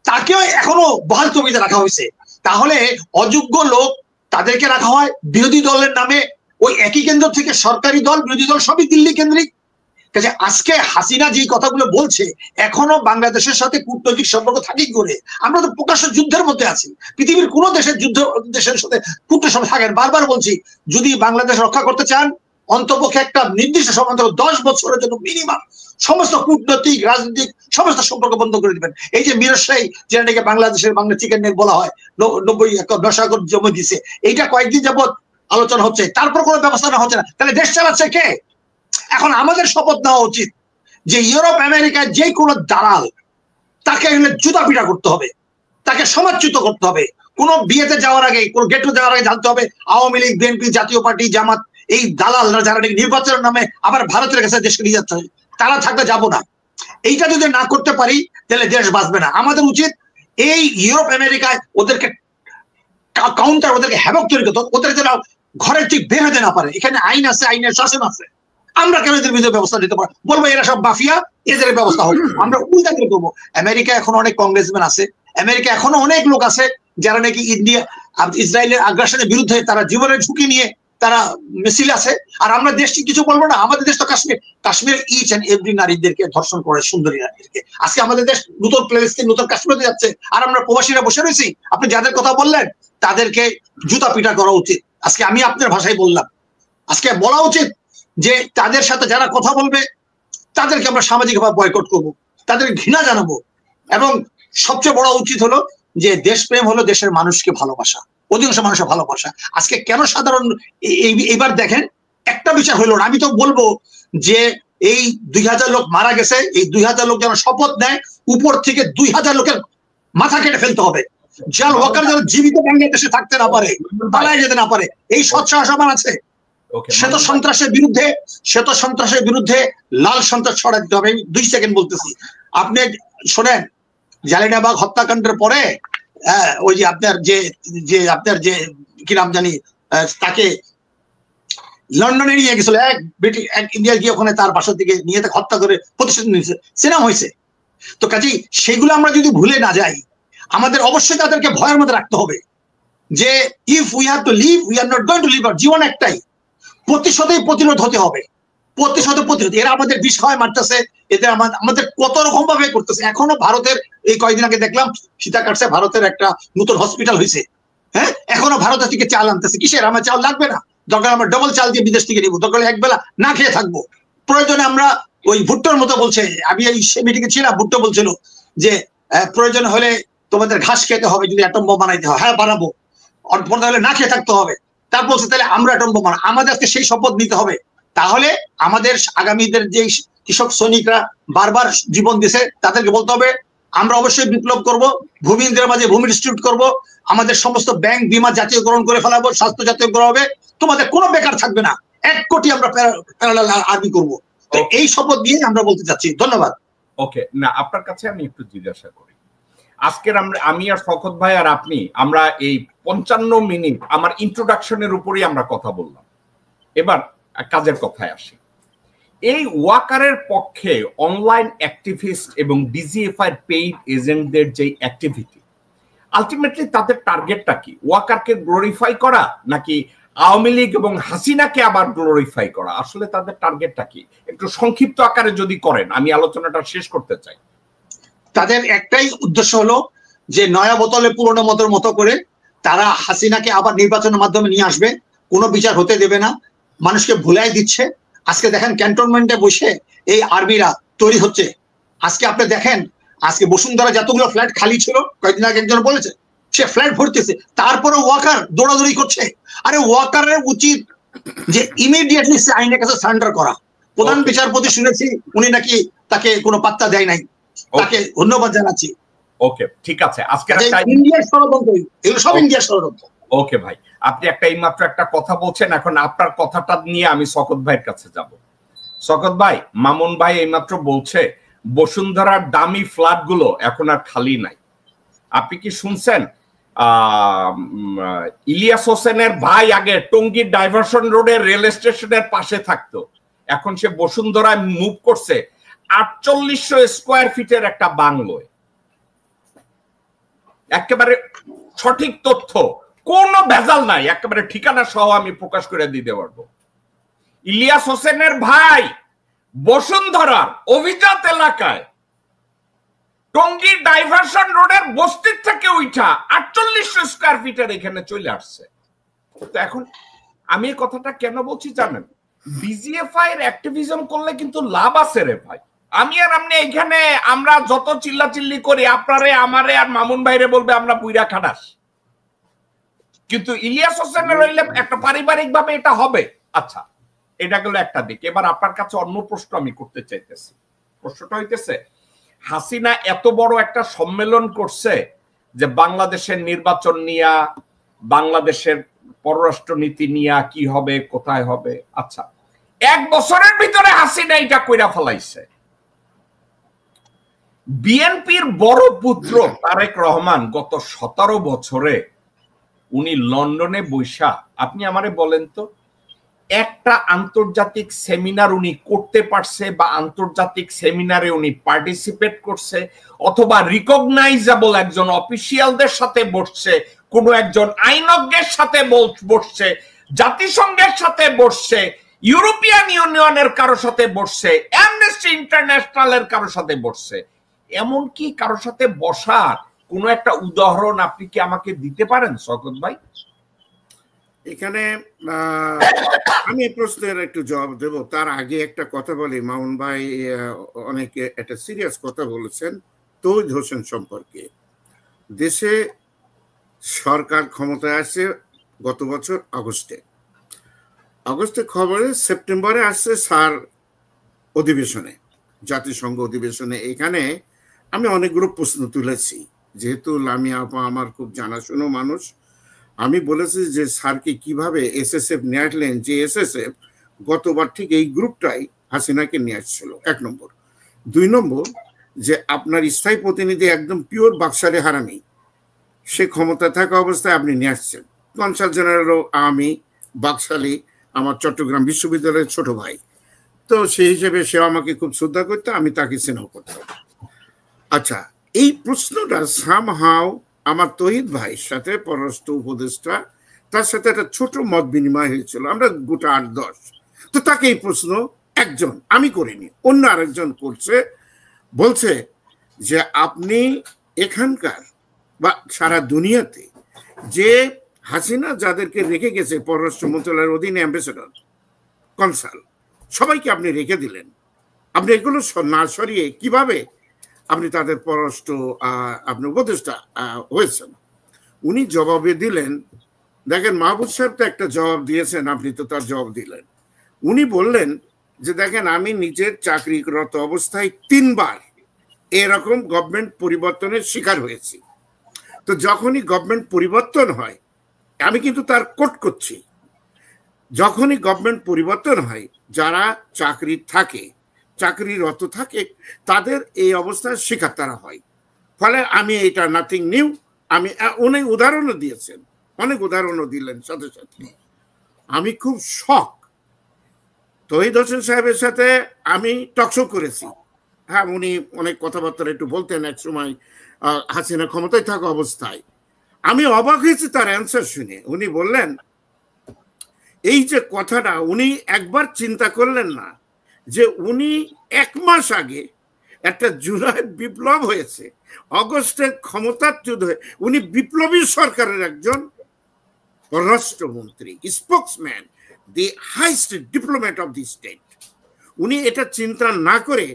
তাকেও এখনো বহাল তবিতে রাখা হয়েছে। তাহলে অযোগ্য লোক তাদেরকে রাখা হয় বিরোধী দলের নামে, ওই একই কেন্দ্র থেকে সরকারি দল বিরোধী দল সবই দিল্লি কেন্দ্রিক। কাজে আজকে হাসিনা যে কথাগুলো বলছে, এখনো বাংলাদেশের সাথে কূটনৈতিক সম্পর্ক থাকি করে আমরা তো প্রকাশ্য যুদ্ধের মধ্যে আছি। পৃথিবীর কোন দেশের সাথে কূটনৈতিক সম্পর্ক থাকেন। বারবার বলছি, যদি বাংলাদেশ রক্ষা করতে চান অন্তপক্ষে একটা নির্দিষ্ট সময় 10 বছরের জন্য মিনিমাম সমস্ত কূটনৈতিক রাজনৈতিক সমস্ত সম্পর্ক বন্ধ করে দিবেন। এই যে মিরসাই যেটা নাকি বাংলাদেশের বাংলা চিকেন নেক বলা হয়, 90 একর জমি দিছে, এইটা কয়েকদিন যাবত আলোচনা হচ্ছে, তারপর কোনো ব্যবস্থা নেওয়া হচ্ছে না, তাহলে দেশ চালাচ্ছে কে? এখন আমাদের শপথ নেওয়া উচিত যে ইউরোপ আমেরিকার যে কোনো দালাল তাকে জুতা পিটা করতে হবে, তাকে সমাজচ্যুত করতে হবে। কোন বিয়েতে যাওয়ার আগে, কোন গেটে যাওয়ার আগে জানতে হবে আওয়ামী লীগ, বিএনপি, জাতীয় পার্টি, জামাত, এই দালালরা যারা নির্বাচনের নামে আবার ভারতের কাছে দেশকে নিয়ে যাচ্ছে, তারা থাকলে যাবো না। এইটা যদি না করতে পারি তাহলে দেশ বাঁচবে না। আমাদের উচিত এই ইউরোপ আমেরিকায় ওদেরকে কাউন্টার, ওদেরকে হ্যাবক তৈরি করতে, ওদের যেন ঘরের ঠিক বের হতে না পারে। এখানে আইন আছে, আইনের শাসন আছে, আমরা কেন এদের বিরুদ্ধে ব্যবস্থা নিতে পারবো? বলবো এরা সব মাফিয়া, এদের ব্যবস্থা হোক। আমরা উল্টা করে করবো। আমেরিকা এখন অনেক কংগ্রেসম্যান আছে, আমেরিকা এখনো অনেক লোক আছে যারা নাকি ইসরায়েলের আগ্রাসনের বিরুদ্ধে তারা জীবনের ঝুঁকি নিয়ে তারা মিছিল আছে। আর আমরা দেশটি কিছু বলবো না। আমাদের দেশ তো কাশ্মীরের ইচ এন্ড এভরি নারীদেরকে ধর্ষণ করে, সুন্দরী নারীদেরকে। আজকে আমাদের দেশ নতুন প্লেলিস্টে নতুন কাশ্মীরে যাচ্ছে, আর আমরা প্রবাসীরা বসে রয়েছি। আপনি যাদের কথা বললেন তাদেরকে জুতা পিটা করা উচিত। আজকে আমি আপনার ভাষায় বললাম, আজকে বলা উচিত যে তাদের সাথে যারা কথা বলবে তাদেরকে আমরা সামাজিকভাবে বয়কট করব, তাদের ঘৃণা জানাবো। এবং সবচেয়ে বড় উচিত হলো যে দেশপ্রেম হলো দেশের মানুষকে ভালোবাসা, অধিকাংশ মানুষের ভালোবাসা। আজকে কেন সাধারণ এইবার দেখেন একটা বিচার হইল না। আমি তো বলবো যে এই 2000 লোক মারা গেছে, এই 2000 লোক যেন শপথ নেয় উপর থেকে 2000 লোকের মাথা কেটে ফেলতে হবে। জাল ওয়াকার যেন জীবিত বাংলাদেশে থাকতে না পারে, পালায় যেতে না পারে, এই সৎসাহস আমার আছে। শ্বেত সন্ত্রাসের বিরুদ্ধে লাল সন্ত্রাস ছড়া দিতে হবে। 2 সেকেন্ড বলতেছি, আপনি শোনেন, জালিয়ানওয়ালাবাগ হত্যাকাণ্ডের পরে ওই যে আপনার যে কি নাম জানি, তাকে লন্ডনে নিয়ে গেছিল এক ইন্ডিয়া গিয়ে, ওখানে তার বাসা থেকে নিয়ে তাকে হত্যা করে প্রতিশোধ নিয়েছে, সিনেমা হয়েছে। তো কাজেই সেগুলো আমরা যদি ভুলে না যাই, আমাদের অবশ্যই তাদেরকে ভয়ের মধ্যে রাখতে হবে যে if we have to live, we are not going to live. আর জীবন একটাই, প্রতিশোধেই প্রতিরোধ হতে হবে, প্রতিরোধ। এরা আমাদের বিষ খাওয়ায় মারতেছে, এদের আমাদের কত রকম ভাবে করতেছে। এখনো ভারতের এই কয়েকদিন আগে দেখলাম সীতাকার্সে ভারতের একটা নতুন হসপিটাল হয়েছে। হ্যাঁ, এখনো ভারতের থেকে চাল আনতেছে। কিসের? আমার চাল লাগবে না, দরকার আমরা ডবল চাল দিয়ে বিদেশ থেকে নিবো, দরকার একবেলা না খেয়ে থাকবো। প্রয়োজনে আমরা ওই ভুট্টোর মতো বলছে, আমি এই মিটিং এ ছিলাম, ভুট্টো বলছিল যে প্রয়োজন হলে তোমাদের ঘাস খেতে হবে যদি অ্যাটম বোমা বানাইতে হয়। হ্যাঁ বানাবো, হলে না খেয়ে থাকতে হবে। তারপর বলছে তাহলে আমরা অ্যাটম বোমা, আমাদের আজকে সেই শপথ নিতে হবে। তাহলে আমাদের আগামীদের যে কৃষক শ্রমিকরা বারবার জীবন দিছে তাদেরকে বলতে হবে আমরা অবশ্যই বিপ্লব করব, ভূমিহীনদের মাঝে ভূমি ডিস্ট্রিবিউট করব, আমাদের সমস্ত ব্যাংক বিমা জাতীয়করণ করে ফেলাবো, স্বাস্থ্য জাতীয়করণ হবে, তোমাদের কোনো বেকার থাকবে না, 1 কোটি আমরা প্যারালাল আর্মি করবো। তো এই শপথ দিয়ে আমরা বলতে চাচ্ছি। ধন্যবাদ। ওকে, না আপনার কাছে আমি একটু জিজ্ঞাসা করি, আজকের আমি আর শওকত ভাই আর আপনি আমরা এই 55 মিনিট আমার ইন্ট্রোডাকশনের উপরেই আমরা কথা বললাম। এবার কাজের কথায় আসি। এই ওয়াকারের পক্ষে অনলাইন অ্যাক্টিভিস্ট এবং ডিজিএফআই পেইড এজেন্টদের যে অ্যাক্টিভিটি, আলটিমেটলি তাদের টার্গেটটা কি? ওয়াকারকে গ্লোরিফাই করা নাকি আওয়ামী লীগ এবং হাসিনাকে আবার গ্লোরিফাই করা? আসলে তাদের টার্গেটটা কি? একটু সংক্ষিপ্ত আকারে যদি করেন, আমি আলোচনাটা শেষ করতে চাই। তাদের একটাই উদ্দেশ্য হলো যে নয়া বোতলে পুরোনো মতের মতো করে তারা হাসিনাকে আবার নির্বাচনের মাধ্যমে নিয়ে আসবে, কোনো বিচার হতে দেবে না, মানুষকে ভুলাই দিচ্ছে। আজকে দেখেন ক্যান্টনমেন্টে বসে এই আর্মিরা তৈরি হচ্ছে। আজকে আপনি দেখেন, আজকে বসুন্ধরা যতগুলো ফ্ল্যাট খালি ছিল, কয়েকদিন আগে একজন বলেছে সে ফ্ল্যাট ভরতেছে, তারপরে ওয়াকার দৌড়াদৌড়ি করছে। আরে ওয়াকারের উচিত যে ইমিডিয়েটলি আইনের কাছে সারেন্ডার করা। প্রধান বিচারপতি শুনেছি উনি নাকি তাকে কোনো পাত্তা দেয় নাই, তাকে ধন্যবাদ জানাচ্ছি। ওকে, ঠিক আছে। আজকে ইন্ডিয়ার ষড়যন্ত্র, এগুলো সব ইন্ডিয়ার ষড়যন্ত্র। ওকে ভাই, আপনি এইমাত্র একটা কথা বলছেন, এখন আপনার কথাটা নিয়ে আমি শওকত ভাইয়ের কাছে যাব। শওকত ভাই, মামুন ভাই এইমাত্র বলছে বসুন্ধরার দামি ফ্ল্যাট গুলো এখন আর খালি নাই। আপনি কি শুনছেন? ইলিয়াস হোসেনের ভাই আগে টঙ্গী ডাইভারশন রোডের রেল স্টেশনের পাশে থাকতো, এখন সে বসুন্ধরায় মুভ করছে 4800 স্কোয়ার ফিটের একটা বাংলোয়। একেবারে সঠিক তথ্য, কোনো ভেজাল নাই, একেবারে ঠিকানা সহ আমি প্রকাশ করে দিতে পারবো। ইলিয়াস হোসেনের ভাই বসুন্ধরার অভিজাত এলাকায় টঙ্গী ডাইভারশন রোডের বস্তির থেকে উঠা 4800 স্কোয়ার ফিটের এখানে চলে আসছে। তো এখন আমি এই কথাটা কেন বলছি জানেন, ডিজিএফআই এর অ্যাক্টিভিজম করলে কিন্তু লাভ আছে রে ভাই। আমি আর আপনি এখানে আমরা যত চিল্লাচিল্লি করি, আপনারে আমারে আর মামুন ভাইরে বলবে আমরা বুইরা খাটাস, কিন্তু ইলিয়াস হোসেনের হইলে একটা পারিবারিক ভাবে এটা হবে। আচ্ছা, এটা গেল একটা দিক। এবার আপনার কাছে অন্য প্রশ্ন আমি করতে চাইতেছি। প্রশ্নটা হইতেছে, হাসিনা এত বড় একটা সম্মেলন করছে যে বাংলাদেশের নির্বাচন নিয়া, বাংলাদেশের পররাষ্ট্র নীতি নিয়া, কি হবে, কোথায় হবে। আচ্ছা, 1 বছরের ভিতরে হাসিনা এটা কইরা ফেলাইছে। বিএনপির বড় পুত্র তারেক রহমান গত 17 বছরে উনি লন্ডনে বৈশা, আপনি আমারে বলেন তো, একটা আন্তর্জাতিক সেমিনার উনি করতে পারছে বা আন্তর্জাতিক সেমিনারে উনি পার্টিসিপেট করছে, অথবা রিকগনাইজেবল একজন অফিসিয়ালদের সাথে বসছে, কোনো একজন আইনজ্ঞের সাথে বসছে, জাতিসংঘের সাথে বসছে, ইউরোপিয়ান ইউনিয়নের কারো সাথে বসছে, অ্যামনেস্টি ইন্টারন্যাশনালের কারো সাথে বসছে, এমনকি কারো সাথে বসার কোন একটা উদাহরণ আপনি কি আমাকে দিতে পারেন শওকত ভাই? এখানে আমি এই প্রশ্নের একটু জবাব দেব, তার আগে একটা কথা বলি। মামুন ভাই অনেক একটা সিরিয়াস কথা বলেছেন তৌহিদ হোসেন সম্পর্কে। দেশে সরকার ক্ষমতায় আসছে গত বছর আগস্টে খবরে, সেপ্টেম্বরে আসছে স্যার অধিবেশনে, জাতিসংঘ অধিবেশনে। এখানে আমি অনেকগুলো প্রশ্ন তুলেছি, যেহেতু লামিয়া আপা আমার খুব জানাশোনা মানুষ। আমি বলেছি যে স্যারকে কিভাবে এসএসএফ নিয়ে আসলেন, যে এসএসএফ গতবার ঠিক এই গ্রুপটাই হাসিনাকে নিয়ে আসছিল, 1 নম্বর। 2 নম্বর, যে আপনার স্থায়ী প্রতিনিধি একদম পিওর বাকশালে হারামি, সে ক্ষমতা থাকা অবস্থায় আপনি নিয়ে আসছেন। কনসাল জেনারেলও আমি বাকশালী, আমার চট্টগ্রাম বিশ্ববিদ্যালয়ের ছোট ভাই, তো সেই হিসেবে সে আমাকে খুব শ্রদ্ধা করতো, আমি তাকে স্নেহ করতাম। আচ্ছা, এই প্রশ্নটা সামহাও আমার তৌহিদ ভাইয়ের সাথে, পররাষ্ট্র উপদেষ্টা, তার সাথে একটা ছোট মত বিনিময় হয়েছিল, আমরা গোটা 8-10। তো তাকে এই প্রশ্ন একজন, আমি করিনি, অন্য আরেকজন করছে, বলছে যে আপনি এখানকার বা সারা দুনিয়াতে যে হাসিনা যাদেরকে রেখে গেছে পররাষ্ট্র মন্ত্রণালয়ের অধীনে অ্যাম্বাসেডর, কনসাল, সবাইকে আপনি রেখে দিলেন, আপনি এগুলো না সরিয়ে কিভাবে আপনি তাদের পররাষ্ট্র আপনি উপদেষ্টা হয়েছেন? উনি জবাবে দিলেন, দেখেন মাহবুব সাহেব তো একটা জবাব দিয়েছেন, আপনি তো তার জবাব দিলেন। উনি বললেন যে দেখেন, আমি নিজের চাকরিরত অবস্থায় 3 বার এরকম গভর্নমেন্ট পরিবর্তনের শিকার হয়েছি। তো যখনই গভর্নমেন্ট পরিবর্তন হয়, আমি কিন্তু তার কোট করছি, যখনই গভর্নমেন্ট পরিবর্তন হয়, যারা চাকরিরত থাকে তাদের এই অবস্থার শিকার তারা হয়। ফলে আমি এটা নাথিং নিউ, আমি অনেক উদাহরণও দিয়েছেন, অনেক উদাহরণও দিলেন সাথে সাথে। আমি খুব শক। তৌহিদ হোসেন সাহেবের সাথে আমি টকশো করেছি, হ্যাঁ, উনি অনেক কথাবার্তা একটু বলতেন এক সময় হাসিনা ক্ষমতায় থাকা অবস্থায়। আমি অবাক হয়েছি তার অ্যান্সার শুনে। উনি বললেন, এই যে কথাটা, উনি একবার চিন্তা করলেন না যে উনি 1 মাস আগে একটা জুলাই বিপ্লব হয়েছে, অগস্টের ক্ষমতাচ্যুত হয়ে উনি বিপ্লবী সরকারের একজন পররাষ্ট্রমন্ত্রী, spokesman, the highest diplomat of the state. উনি এটা চিন্তা না করে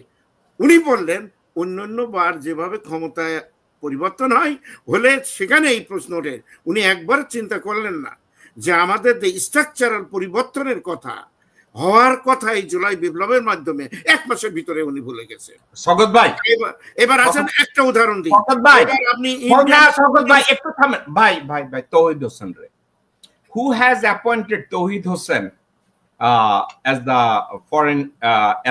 উনি বললেন, অন্যান্য বার যেভাবে ক্ষমতায় পরিবর্তন হলে সেখানে এই প্রশ্ন ওঠে। উনি একবার চিন্তা করলেন না যে আমাদের যে স্ট্রাকচারাল পরিবর্তনের কথা হওয়ার কথা এই জুলাই বিপ্লবের মাধ্যমে 1 মাসের ভিতরে উনি ভুলে গেছেন। শওকত ভাই, এবার আসেন একটা উদাহরণ দিই। শওকত ভাই, আপনি শওকত ভাই একটু থামেন। ভাই তৌহিদ হোসেন রে, who has appointed Tauhid Hossain as the foreign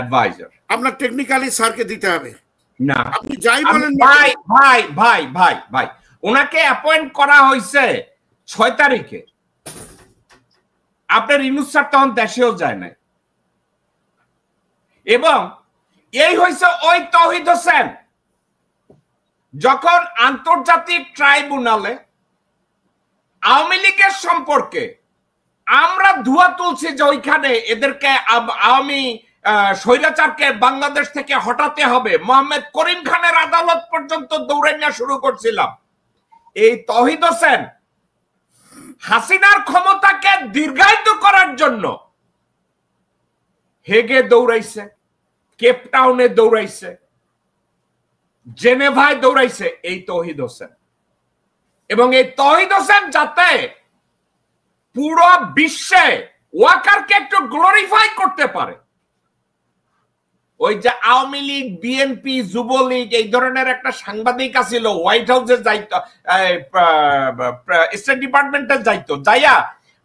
advisor? আপনার টেকনিক্যালি স্যারকে দিতে হবে না, আপনি যাই বলেন। ভাই ওনাকে অ্যাপয়েন্ট করা হয়েছে 6 তারিখে। আপনার ইউনূস স্যার তখন দেশেও যায় নাই। এবং এই হয়েছে ওই তৌহিদ হোসেন যখন আন্তর্জাতিক ট্রাইব্যুনালে আওয়ামী লীগের সম্পর্কে আমরা ধোঁয়া তুলছি যে ওইখানে এদেরকে আওয়ামী স্বৈরাচারকে বাংলাদেশ থেকে হটাতে হবে, মোহাম্মদ করিম খানের আদালত পর্যন্ত দৌড়াইয়া শুরু করছিলাম। এই তৌহিদ হোসেন হাসিনার ক্ষমতাকে দীর্ঘায়িত করার জন্য হেগে দৌড়াইছে, কেপটাউনে দৌড়াইছে, জেনেভায় দৌড়াইছে এই তৌহিদ হোসেন। এবং এই তৌহিদ হোসেন যাতে পুরো বিশ্বে ওয়াকারকে একটু গ্লোরিফাই করতে পারে, ওই যে আওয়ামী লীগ, বিএনপি, যুবলীগ এই ধরনের একটা সাংবাদিক আছিল, হোয়াইট হাউসে যাইতো, স্টেট ডিপার্টমেন্টে যাইতো, যাইয়া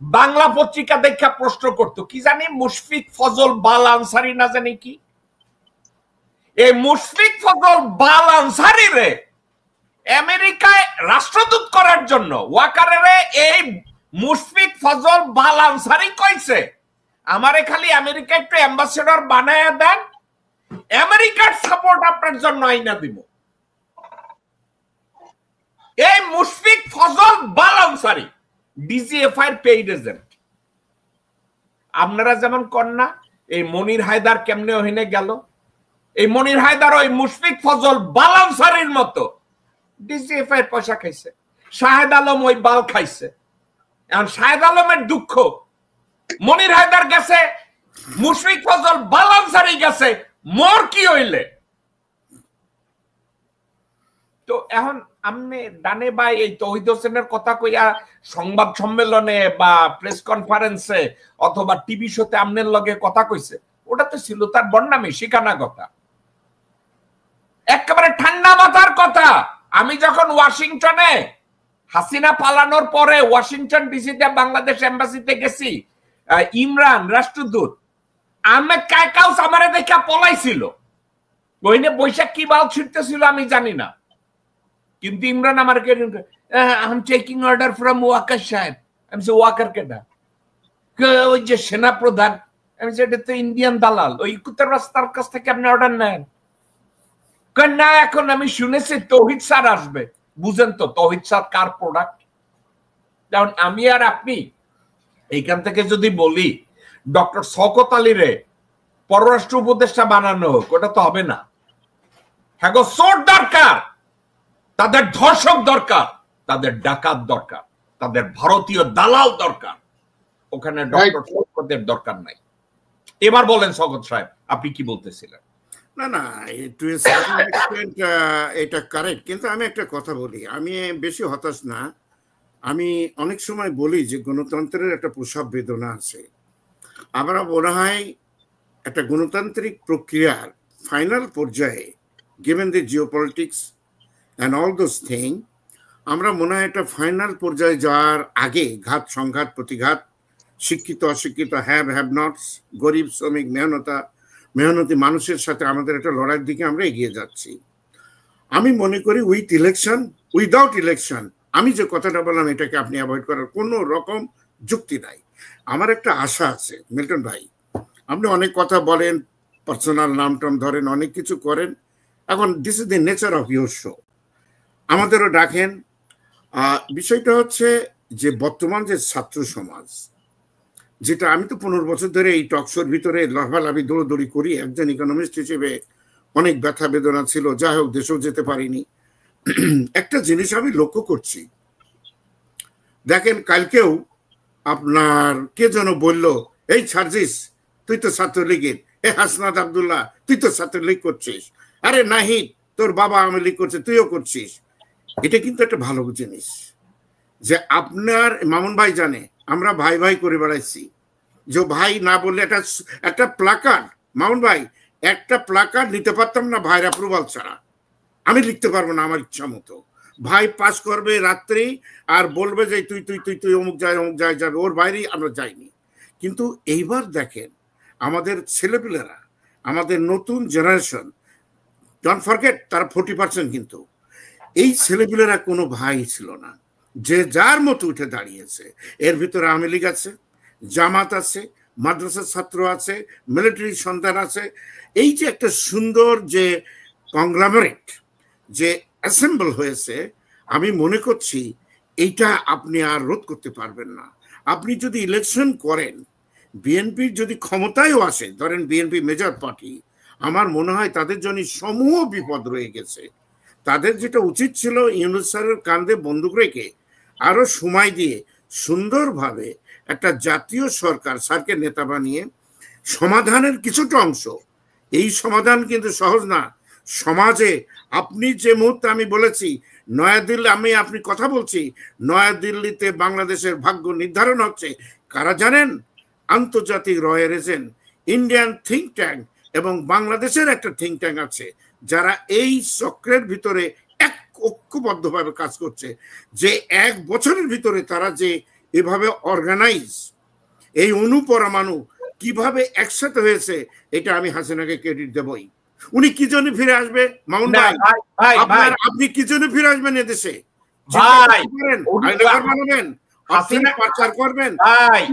বাংলা পত্রিকা দেখা প্রশ্ন করতো, কি জানি মুশফিক ফজল বাল আনসারি না জানি কি, এই মুশফিক ফজল বাল আনসারি রে আমেরিকায় রাষ্ট্রদূত করার জন্য ওয়াকারের এই মুশফিক ফজল বাল আনসারি কইছে, আমারে খালি আমেরিকা একটু অ্যাম্বাসেডর বানায়া দেন, আমেরিকার সাপোর্ট আপনার জন্য আইনা দিব। এই মুশফিক ফজল বাল আনসারি ডিজিএফআই এর পেইড এজেন্ট। আপনারা যেমন কন্যা এই মনির হায়দার কেমনে ওখানে গেল, এই মনির হায়দার ওই মুশফিক ফজল বাল আনসারির মতো ডিজিএফআই এর পয়সা খাইছে, শাহেদ আলম ওই বাল খাইছে। এখন শাহেদ আলমের দুঃখ, মনির হায়দার গেছে, মুশফিক ফজল বাল আনসারি গেছে, মোর কি হইলে? তো এখন আমনে ডানে বাই এই তৌহিদ হোসেনের কথা কইয়া সংবাদ সম্মেলনে বা প্রেস কনফারেন্সে অথবা টিভি শোতে আমনের লগে কথা কইছে, ওটা তো ছিল তার বন্যামি শিখানা কথা, একেবারে ঠান্ডা মাথার কথা। আমি যখন ওয়াশিংটনে হাসিনা পালানোর পরে ওয়াশিংটন ডিসিতে বাংলাদেশ এম্বাসিতে গেছি, ইমরান রাষ্ট্রদূত আহমেদ কায়কাউস আমারে দেখা পলাইছিল, ওইনে বৈশাখ কি বাল ছিটতেছিল আমি জানি না, কিন্তু ইমরান আমার I am taking order from Waqar সাহেব। আমি সে ওয়াকার কেডা? ওই যে সেনা প্রধান। আমি এটা তো ইন্ডিয়ান দালাল, ওই কুত্তার রাস্তার কাছ থেকে আপনি অর্ডার নেন না? এখন আমি শুনেছি তৌহিদ স্যার আসবে। বুঝেন তো তৌহিদ স্যার কার প্রোডাক্ট? যেমন আমি আর আপনি এইখান থেকে যদি বলি ডক্টর শওকত আলীরে পররাষ্ট্র উপদেষ্টা বানানো হোক, ওটা তো হবে না। হ্যাঁ গো, সোট দরকার, তাদের ধর্ষক দরকার, তাদের ডাকাত দরকার, তাদের ভারতীয় দালাল দরকার, ওখানে ডক্টর শওকতের দরকার নাই। এবার বলেন শওকত সাহেব, আপনি কি বলতেছিলেন? না না, এটা কারেক্ট, কিন্তু আমি একটা কথা বলি, আমি বেশি হতাশ না। আমি অনেক সময় বলি যে গণতন্ত্রের একটা প্রসব বেদনা আছে। আমরা মনে হয় একটা গণতান্ত্রিক প্রক্রিয়ার ফাইনাল পর্যায়ে, given the geopolitics and all those thing, আমরা মনে হয় একটা ফাইনাল পর্যায়ে যাওয়ার আগে ঘাত সংঘাত প্রতিঘাত, শিক্ষিত অশিক্ষিত, হ্যাভ হ্যাভ নটস, গরিব শ্রমিক মেহনতি মানুষের সাথে আমাদের একটা লড়াইয়ের দিকে আমরা এগিয়ে যাচ্ছি। আমি মনে করি উইথ ইলেকশন, উইদাউট ইলেকশন, আমি যে কথাটা বললাম এটাকে আপনি অ্যাভয়েড করার কোনো রকম যুক্তি নাই। আমার একটা আশা আছে মিল্টন ভাই, আপনি অনেক কথা বলেন, পার্সোনাল নাম টাম ধরেন, অনেক কিছু করেন। এখন this is the nature of your show, আমাদেরও ডাকেন। বিষয়টা হচ্ছে যে বর্তমান যে ছাত্র সমাজ, যেটা আমি তো 15 বছর ধরে এই টকশোর ভিতরে লাফালাফি দৌড়দৌড়ি করি, একজন ইকোনমিস্ট হিসেবে অনেক ব্যথা বেদনা ছিল, যাই হোক দেশেও যেতে পারিনি। একটা জিনিস আমি লক্ষ্য করছি, দেখেন কালকেও আপনার কে যেন বলল, এই সার্জিস তুই তো ছাত্রলীগের, এ হাসনাত আব্দুল্লাহ তুই তো ছাত্রলীগ করছিস, আরে নাহিদ তোর বাবা আওয়ামী লীগ করছে তুইও করছিস। এটা কিন্তু একটা ভালো জিনিস যে আপনার মামুন ভাই জানে আমরা ভাই ভাই করে বেড়াইছি, যে ভাই না বললে একটা প্লাকার্ড, মামুন ভাই একটা প্লাকার্ড নিতে পারতাম না ভাইয়ের অ্যাপ্রুভাল ছাড়া, আমি লিখতে পারবো না আমার ইচ্ছা মতো। ভাই পাস করবে রাত্রি আর বলবে যে তুই তুই তুই তুই অমুক যায় যাবে, ওর বাইরেই আমরা যাইনি। কিন্তু এইবার দেখেন আমাদের ছেলেপিলেরা, আমাদের নতুন জেনারেশন, ডোন্ট ফরগেট তারা 40%, কিন্তু এই ছেলেপিলেরা কোনো ভাই ছিল না, যে যার মতো উঠে দাঁড়িয়েছে। এর ভিতরে আওয়ামী লীগ আছে, জামাত আছে, মাদ্রাসার ছাত্র আছে, মিলিটারি সন্তান আছে। এই যে একটা সুন্দর যে কংগ্লোমারেট যে অ্যাসেম্বল হয়েছে, আমি মনে করছি এইটা আপনি আর রোধ করতে পারবেন না। আপনি যদি ইলেকশন করেন, বিএনপির যদি ক্ষমতায়ও আসে, ধরেন বিএনপি মেজর পার্টি, আমার মনে হয় তাদের জন্য সমূহ বিপদ রয়ে গেছে। তাদের যেটা উচিত ছিল, ইউনূস স্যারের কাঁধে বন্দুক রেখে আরো সময় দিয়ে সুন্দরভাবে একটা জাতীয় সরকার স্যারকে নেতা বানিয়ে সমাধানের কিছুটা অংশ, এই সমাধান কিন্তু সহজ না। সমাজে আপনি যে মুহূর্তে আমি বলেছি নয়াদিল্লি, আপনি কথা বলছি, নয়াদিল্লিতে বাংলাদেশের ভাগ্য নির্ধারণ হচ্ছে, কারা জানেন? আন্তর্জাতিক royal agent, Indian think tank এবং বাংলাদেশের একটা থিঙ্ক ট্যাঙ্ক আছে, যারা এই চক্রের ভিতরে ঐক্যবদ্ধভাবে কাজ করছে। যে 1 বছরের ভিতরে তারা যে এভাবে অর্গানাইজ, এই অনুপরমাণু কিভাবে একসাথে হয়েছে, এটা আমি হাসিনাকে ক্রেডিট দেবই। উনি কি জন্য ফিরে আসবে? মামুন ভাই, আপনি কি জন্য ফিরে আসবেন এদেশে? বানাবেন, প্রচার করবেন,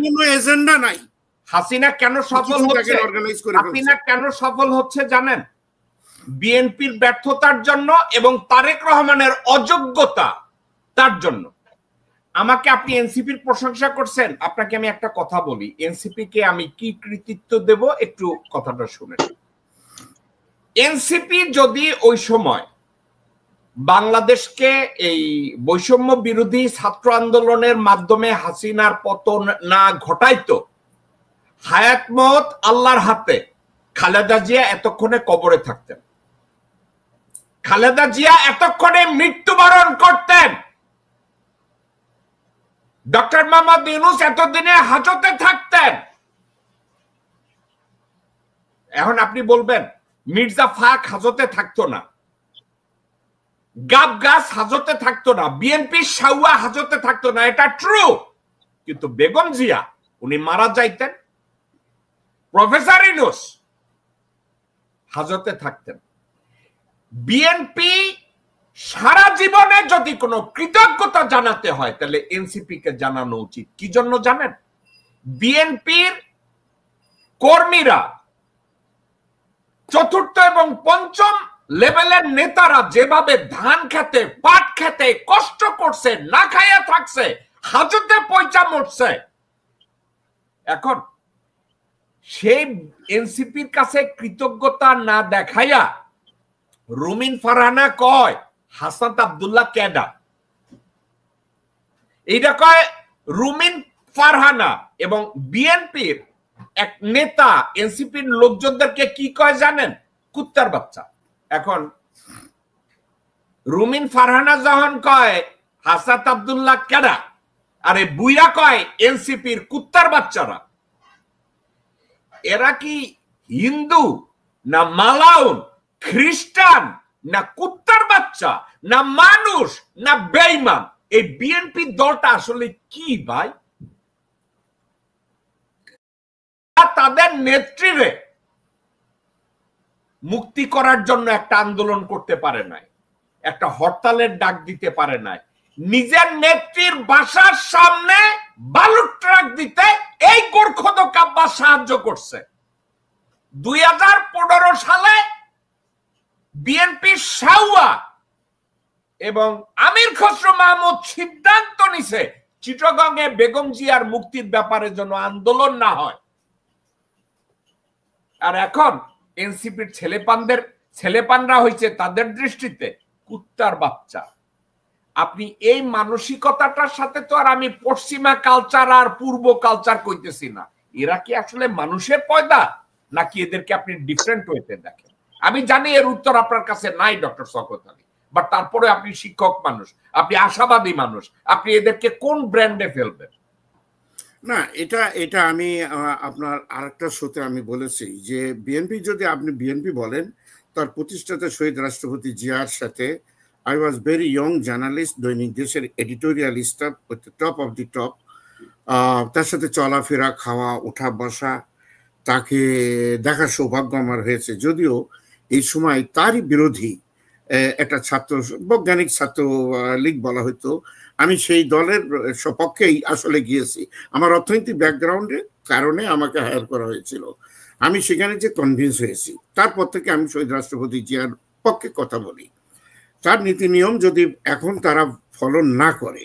কোনো এজেন্ডা নাই। হাসিনা কেন সফল হচ্ছে? হাসিনা কেন সফল হচ্ছে জানেন? বিএনপির ব্যর্থতার জন্য এবং তারেক রহমানের অযোগ্যতা, তার জন্য। আমাকে আপনি এনসিপির প্রশংসা করছেন, আপনাকে আমি একটা কথা বলি, এনসিপি কে আমি কি কৃতিত্ব দেব, একটু কথাটা শুনেন। এনসিপি যদি ওই সময় বাংলাদেশকে এই বৈষম্য বিরোধী ছাত্র আন্দোলনের মাধ্যমে হাসিনার পতন না ঘটাইতো, হায়াত মত আল্লাহর হাতে, খালেদা জিয়া এতক্ষণে কবরে থাকতেন, খালেদা জিয়া এতক্ষণে মৃত্যুবরণ করতেন, ডক্টর মোহাম্মদ ইউনূস এতদিনে হাজতে থাকতেন। এখন আপনি বলবেন মির্জা ফাক হাজতে থাকতো না, গাবগাছ হাজতে থাকতো না, বিএনপি শাউয়া হাজতে থাকতো না, এটা ট্রু। কিন্তু বেগম জিয়া উনি মারা যাইতেন, প্রফেসর ইউনূস হাজতে থাকতেন। বিএনপি সারা জীবনে যদি কোনো কৃতজ্ঞতা জানাতে হয়, তাহলে এনসিপি কে জানানো উচিত। কি জন্য জানেন? বিএনপির কর্মীরা, চতুর্থ এবং পঞ্চম লেভেলের নেতারা যেভাবে ধান খেতে, পাট খেতে কষ্ট করছে, না খাইয়া থাকছে, হাজতে পয়সা মরছে, এখন সেই এনসিপির কাছে কৃতজ্ঞতা না দেখাইয়া রুমিন ফারহানা কয় হাসনাত আব্দুল্লাহ কেডা, এইটা কয় রুমিন ফারহানা। এবং বিএনপির এক নেতা এনসিপির লোকজনদেরকে কি কয় জানেন? কুত্তার বাচ্চা। এখন রুমিন ফারহানা যখন কয় হাসনাত আব্দুল্লাহ কেডা, আরে বুইরা কয় এনসিপির কুত্তার বাচ্চারা। এরা কি হিন্দু না মালাউন, খ্রিস্টান না কুত্তার বাচ্চা, না মানুষ না বেঈমান? এই বিএনপি দলটা আসলে কি ভাই? তাদের নেত্রীরে মুক্তি করার জন্য একটা আন্দোলন করতে পারে নাই, একটা হরতালের ডাক দিতে পারে নাই, নিজের নেত্রীর বাসার সামনে বালুর ট্রাক দিতে এই গোরখদক আব্বাস সাহায্য করছে। 2015 সালে বিএনপি শাউয়া এবং আমির খসরু মাহমুদ সিদ্ধান্ত নিছে চিটাগংয়ে বেগম জিয়ার মুক্তির ব্যাপারে যেন আন্দোলন না হয়। আর এখন এনসিপির ছেলেপানরা হয়েছে তাদের দৃষ্টিতে কুত্তার বাচ্চা। আপনি এই মানসিকতাটার সাথে তো আর আমি পশ্চিমা কালচার আর পূর্ব কালচার কইতেছি না। এরা কি আসলে মানুষের পয়দা, নাকি এদেরকে আপনি ডিফারেন্ট ওয়েতে দেখেন? আমি জানি এর উত্তর আপনার কাছে নাই ডক্টর শওকত আলী, বাট তারপরে আপনি শিক্ষক মানুষ, আপনি আশাবাদী মানুষ, আপনি এদেরকে কোন ব্র্যান্ডে ফেলবেন? না, এটা আমি আপনার আরেকটা শোতে আমি বলেছি যে বিএনপি, যদি আপনি বিএনপি বলেন, তার প্রতিষ্ঠাতা শহীদ রাষ্ট্রপতি জিয়ার সাথে I was very young journalist, দৈনিক দেশের editorial staff, top of the top. তার সাথে চলাফেরা, খাওয়া, ওঠা বসা, তাকে দেখার সৌভাগ্য আমার হয়েছে। যদিও এই সময় তারই বিরোধী একটা ছাত্র বৈজ্ঞানিক ছাত্র লীগ বলা হতো, আমি সেই দলের সপক্ষেই আসলে গিয়েছি। আমার অর্থনৈতিক ব্যাকগ্রাউন্ডের কারণে আমাকে হায়ার করা হয়েছিল। আমি সেখানে যে কনভিন্স হয়েছি, তারপর থেকে আমি শহীদ রাষ্ট্রপতি জিয়ার পক্ষে কথা বলি। তার নীতি নিয়ম যদি এখন তারা ফলো না করে,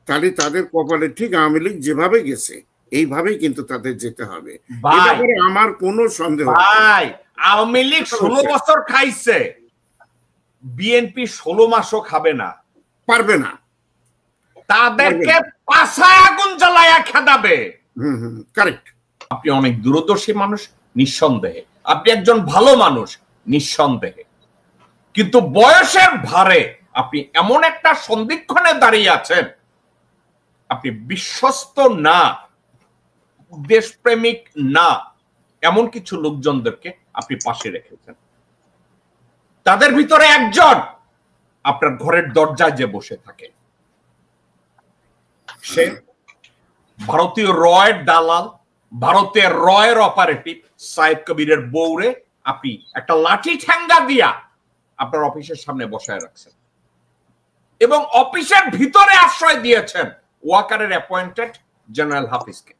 তাহলে তাদের কপালে ঠিক আওয়ামী লীগ যেভাবে গেছে এইভাবেই কিন্তু তাদের যেতে হবে। আমার কোনো সন্দেহ ভাই, আওয়ামী লীগ 16 বছর খাইছে, বিএনপি 16 মাসও খাবে না, পারবে না। তাদেরকে পাছায় আগুন জ্বালায়া খেদাবে। কারেক্ট। আপনি অনেক দূরদর্শী মানুষ নিঃসন্দেহে, আপনি একজন ভালো মানুষ নিঃসন্দেহে, কিন্তু বয়সের ভারে আপনি এমন একটা সন্ধিক্ষণে দাঁড়িয়ে আছেন, আপনি বিশ্বস্ত না, দেশপ্রেমিক না, এমন কিছু লোকজনদেরকে আপনি পাশে রেখেছেন। তাদের ভিতরে একজন আপনার ঘরের দরজায় যে বসে থাকে, সে ভারতীয় রয়ের দালাল, ভারতের রয়ের অপারেটিভ সাইদ কবিরের বউরে আপনি একটা লাঠি ঠ্যাঙ্গা দিয়া আপনার অফিসের সামনে বসায় রাখছেন এবং অফিসের ভিতরে আশ্রয় দিয়েছেন ওয়াকারের অ্যাপয়েন্টেড জেনারেল হাফিজকে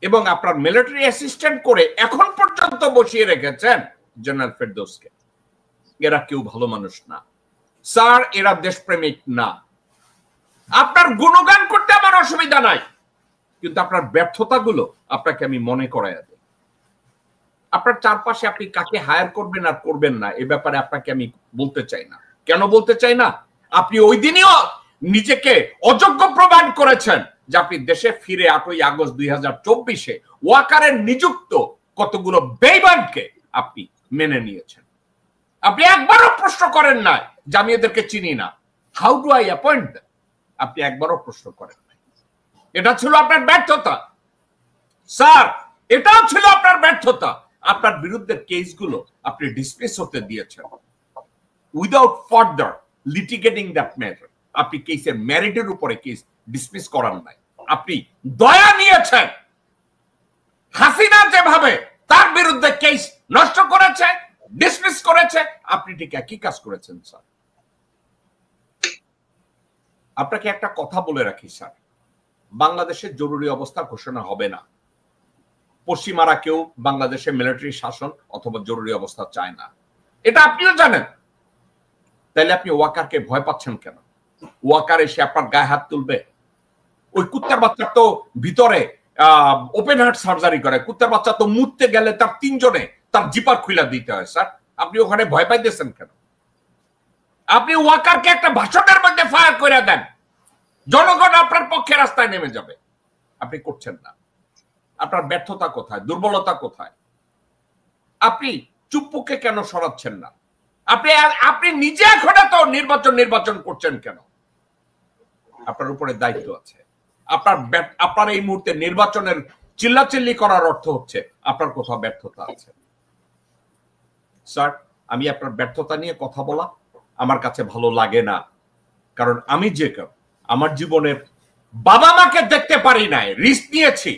এবং আপনার মিলিটারি অ্যাসিস্ট্যান্ট করে এখন পর্যন্ত বসিয়ে রেখেছেন জেনারেল ফেরদৌসকে। এরা কেউ ভালো মানুষ না স্যার, এরা দেশপ্রেমিক না। আপনার গুণগান করতে আমার অসুবিধা নাই, কিন্তু আপনার ব্যর্থতাগুলো আপনাকে আমি মনে করাই দেব। আপনার চারপাশে আপনি কাকে হায়ার করবেন আর করবেন না এ ব্যাপারে আপনাকে আমি বলতে চাই না। কেন বলতে চাই না? আপনি ওই দিনও নিজেকে অযোগ্য প্রমাণ করেছেন যে আপনি দেশে ফিরে 8ই আগস্ট 2024-এ ওয়াকারের নিযুক্ত কতগুলো বেঈমানকে আপনি মেনে নিয়েছেন। আপনি একবারও প্রশ্ন করেন না যে আমি এদেরকে চিনি না, how do I appoint them, আপনি একবারও প্রশ্ন করেন না। এটা ছিল আপনার ব্যর্থতা স্যার, এটাও ছিল আপনার ব্যর্থতা। আপনার বিরুদ্ধে কেসগুলো আপনি ডিসমিস হতে দিয়েছেন উইদাউট ফার্দার লিটিগেটিং দ্যাট ম্যাটার। আপনি কেসের মেরিটের উপরে কেস ডিসমিস করার নাই, আপনি দয়া নিয়েছেন। হাসিনা যেভাবে তার বিরুদ্ধে কেস নষ্ট করেছে, ডিসমিস করেছে, আপনি ঠিক একই কাজ করেছেন স্যার। আপনাকে একটা কথা বলে রাখি স্যার, বাংলাদেশের জরুরি অবস্থা ঘোষণা হবে না। পশ্চিমারা কেউ বাংলাদেশে মিলিটারি শাসন অথবা জরুরি অবস্থা চায় না, এটা আপনিও জানেন। তাহলে আপনি ওয়াকারকে ভয় পাচ্ছেন কেন? ওয়াকার এসে আপনার গায়ে হাত তুলবে? ওই কুত্তার বাচ্চা তো ভিতরে ওপেন হার্ট সার্জারি করে, কুত্তার বাচ্চা তো মুততে গেলে তার 3 জনে তার জিপার খুলে দিতে হয় স্যার। আপনি ওখানে ভয় পাইতেছেন কেন? আপনি ওয়াকারকে একটা ভাষণের মধ্যে ফায়ার করে দেন, জনগণ আপনার পক্ষে রাস্তায় নেমে যাবে। আপনি করছেন না। আপনার ব্যর্থতা কোথায়, দুর্বলতা কোথায়? আপনি চুপ্পুকে কেন সরাচ্ছেন না? আপনি নিজে এখন তো নির্বাচন করছেন কেন? আপনার উপরে দায়িত্ব আছে। আপনার এই মুহূর্তে নির্বাচনের চিল্লাচিল্লি করার অর্থ হচ্ছে আপনার কোথাও ব্যর্থতা আছে। স্যার, আমি আপনার ব্যর্থতা নিয়ে কথা বলা আমার কাছে ভালো লাগে না, কারণ আমি যে আমার জীবনের বাবা মাকে দেখতে পারি নাই, রিস্ক নিয়েছি,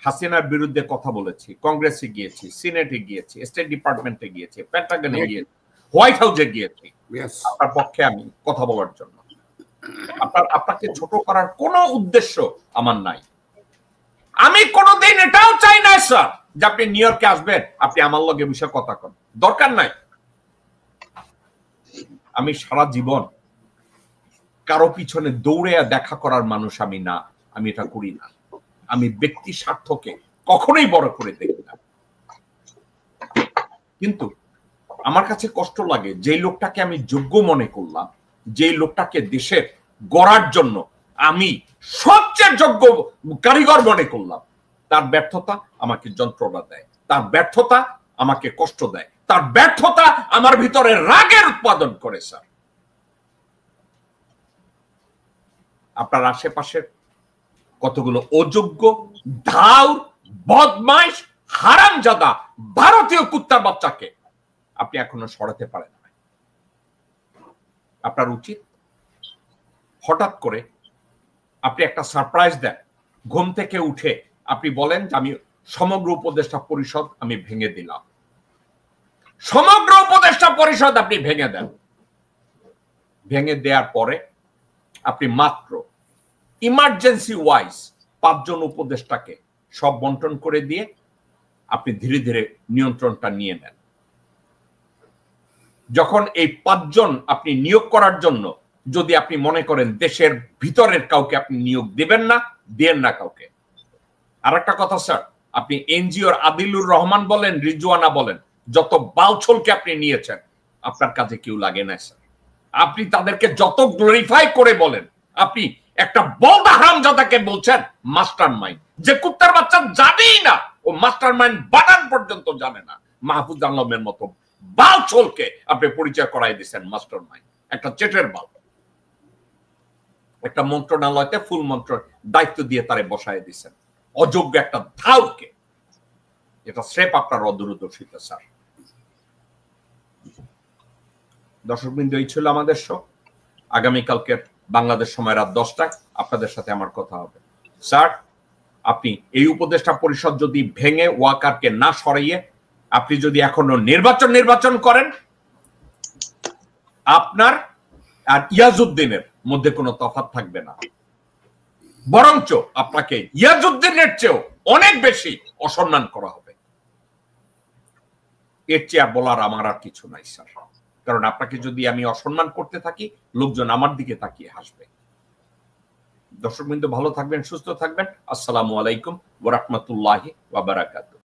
হাসিনার বিরুদ্ধে কথা বলেছি, কংগ্রেসে গিয়েছি, সিনেটে গিয়েছি, স্টেট ডিপার্টমেন্টে গিয়েছি, পেন্টাগনে গিয়েছি, হোয়াইট হাউসে গিয়েছি আপনার পক্ষে আমি কথা বলার জন্য। আপনাকে ছোট করার কোনো উদ্দেশ্য আমার নাই। আমি কোনোদিন এটাও চাই না স্যার যে আপনি নিউ ইয়র্কে আসবেন, আপনি আমার লগে বিষয়ে কথা কন, দরকার নাই। আমি সারা জীবন কারো পিছনে দৌড়ে দেখা করার মানুষ আমি না, আমি এটা করি না। আমি ব্যক্তি স্বার্থকে কখনোই বড় করে দেখি না। কিন্তু আমার কাছে কষ্ট লাগে যে লোকটাকে আমি যোগ্য মনে করলাম, যে লোকটাকে দেশের গড়ার জন্য আমি সবচেয়ে যোগ্য কারিগর মনে করলাম, তার ব্যর্থতা আমাকে যন্ত্রণা দেয়, তার ব্যর্থতা আমাকে কষ্ট দেয়, তার ব্যর্থতা আমার ভিতরে রাগের উৎপাদন করে। স্যার, আপনার আশেপাশের কতগুলো অযোগ্য, ধাউর, বদমাইশ, হারামজাদা ভারতীয় কুত্তার বাচ্চাকে আপনি এখনো সরাতে পারেন না। আপনার উচিত হঠাৎ করে আপনি একটা সারপ্রাইজ দেন, ঘুম থেকে উঠে আপনি বলেন যে আমি সমগ্র উপদেষ্টা পরিষদ আমি ভেঙে দিলাম, সমগ্র উপদেষ্টা পরিষদ আপনি ভেঙে দেন। ভেঙে দেওয়ার পরে আপনি মাত্র ইমার্জেন্সি ওয়াইজ 5 জন উপদেষ্টাকে সব বন্টন করে দিয়ে আপনি ধীরে ধীরে নিয়ন্ত্রণটা নিয়ে নেন। যখন এই 5 জন আপনি নিয়োগ করার জন্য যদি আপনি মনে করেন দেশের ভিতরের কাউকে আপনি নিয়োগ দিবেন না, দেন না কাউকে। আর একটা কথা স্যার, আপনি এনজিওর আদিলুর রহমান বলেন, রিজওয়ানা বলেন, যত বালছলকে আপনি নিয়েছেন আপনার কাজে কেউ লাগে না স্যার। আপনি তাদেরকে যত গ্লোরিফাই করে বলেন, আপনি একটা বলদা হারামজাদাকে বলছেন মাস্টার মাইন্ড, যে কুত্তার বাচ্চা জানেই না, ও মাস্টার মাইন্ড বানান পর্যন্ত জানে না। মাহফুজ আলমের মতো বালছলকে আপনি পরিচয় করাই দিচ্ছেন মাস্টার মাইন্ড, একটা চেটের বাল। একটা মন্ত্রণালয়তে ফুল মন্ত্র দায়িত্ব দিয়ে তারে বসায় দিচ্ছেন, অযোগ্য একটা ধাউকে। এটা স্রেফ আপনার অদূরদর্শিতা স্যার। দর্শকবৃন্দ, এই ছিল আমাদের শো। আগামীকালকের বাংলাদেশ সময় রাত 10টায় আপনাদের সাথে আমার কথা হবে। স্যার, আপনি এই উপদেষ্টা পরিষদ যদি ভেঙে ওয়াকারকে না সরাইয়ে আপনি যদি এখনো নির্বাচন করেন, আপনার আর ইয়াজউদ্দিনের মধ্যে কোনো তফাৎ থাকবে না, বরঞ্চ আপনাকে ইয়াজউদ্দিনের চেয়েও অনেক বেশি অসম্মান করা হবে। এর চেয়ে বলার আমার আর কিছু নাই স্যার, কারণ আপনাকে যদি আমি অসম্মান করতে থাকি, লোকজন আমার দিকে তাকিয়ে হাসবে। দর্শকবৃন্দ, ভালো থাকবেন, সুস্থ থাকবেন। আসসালামু আলাইকুম ওয়া রাহমাতুল্লাহি ওয়া বারাকাতুহু।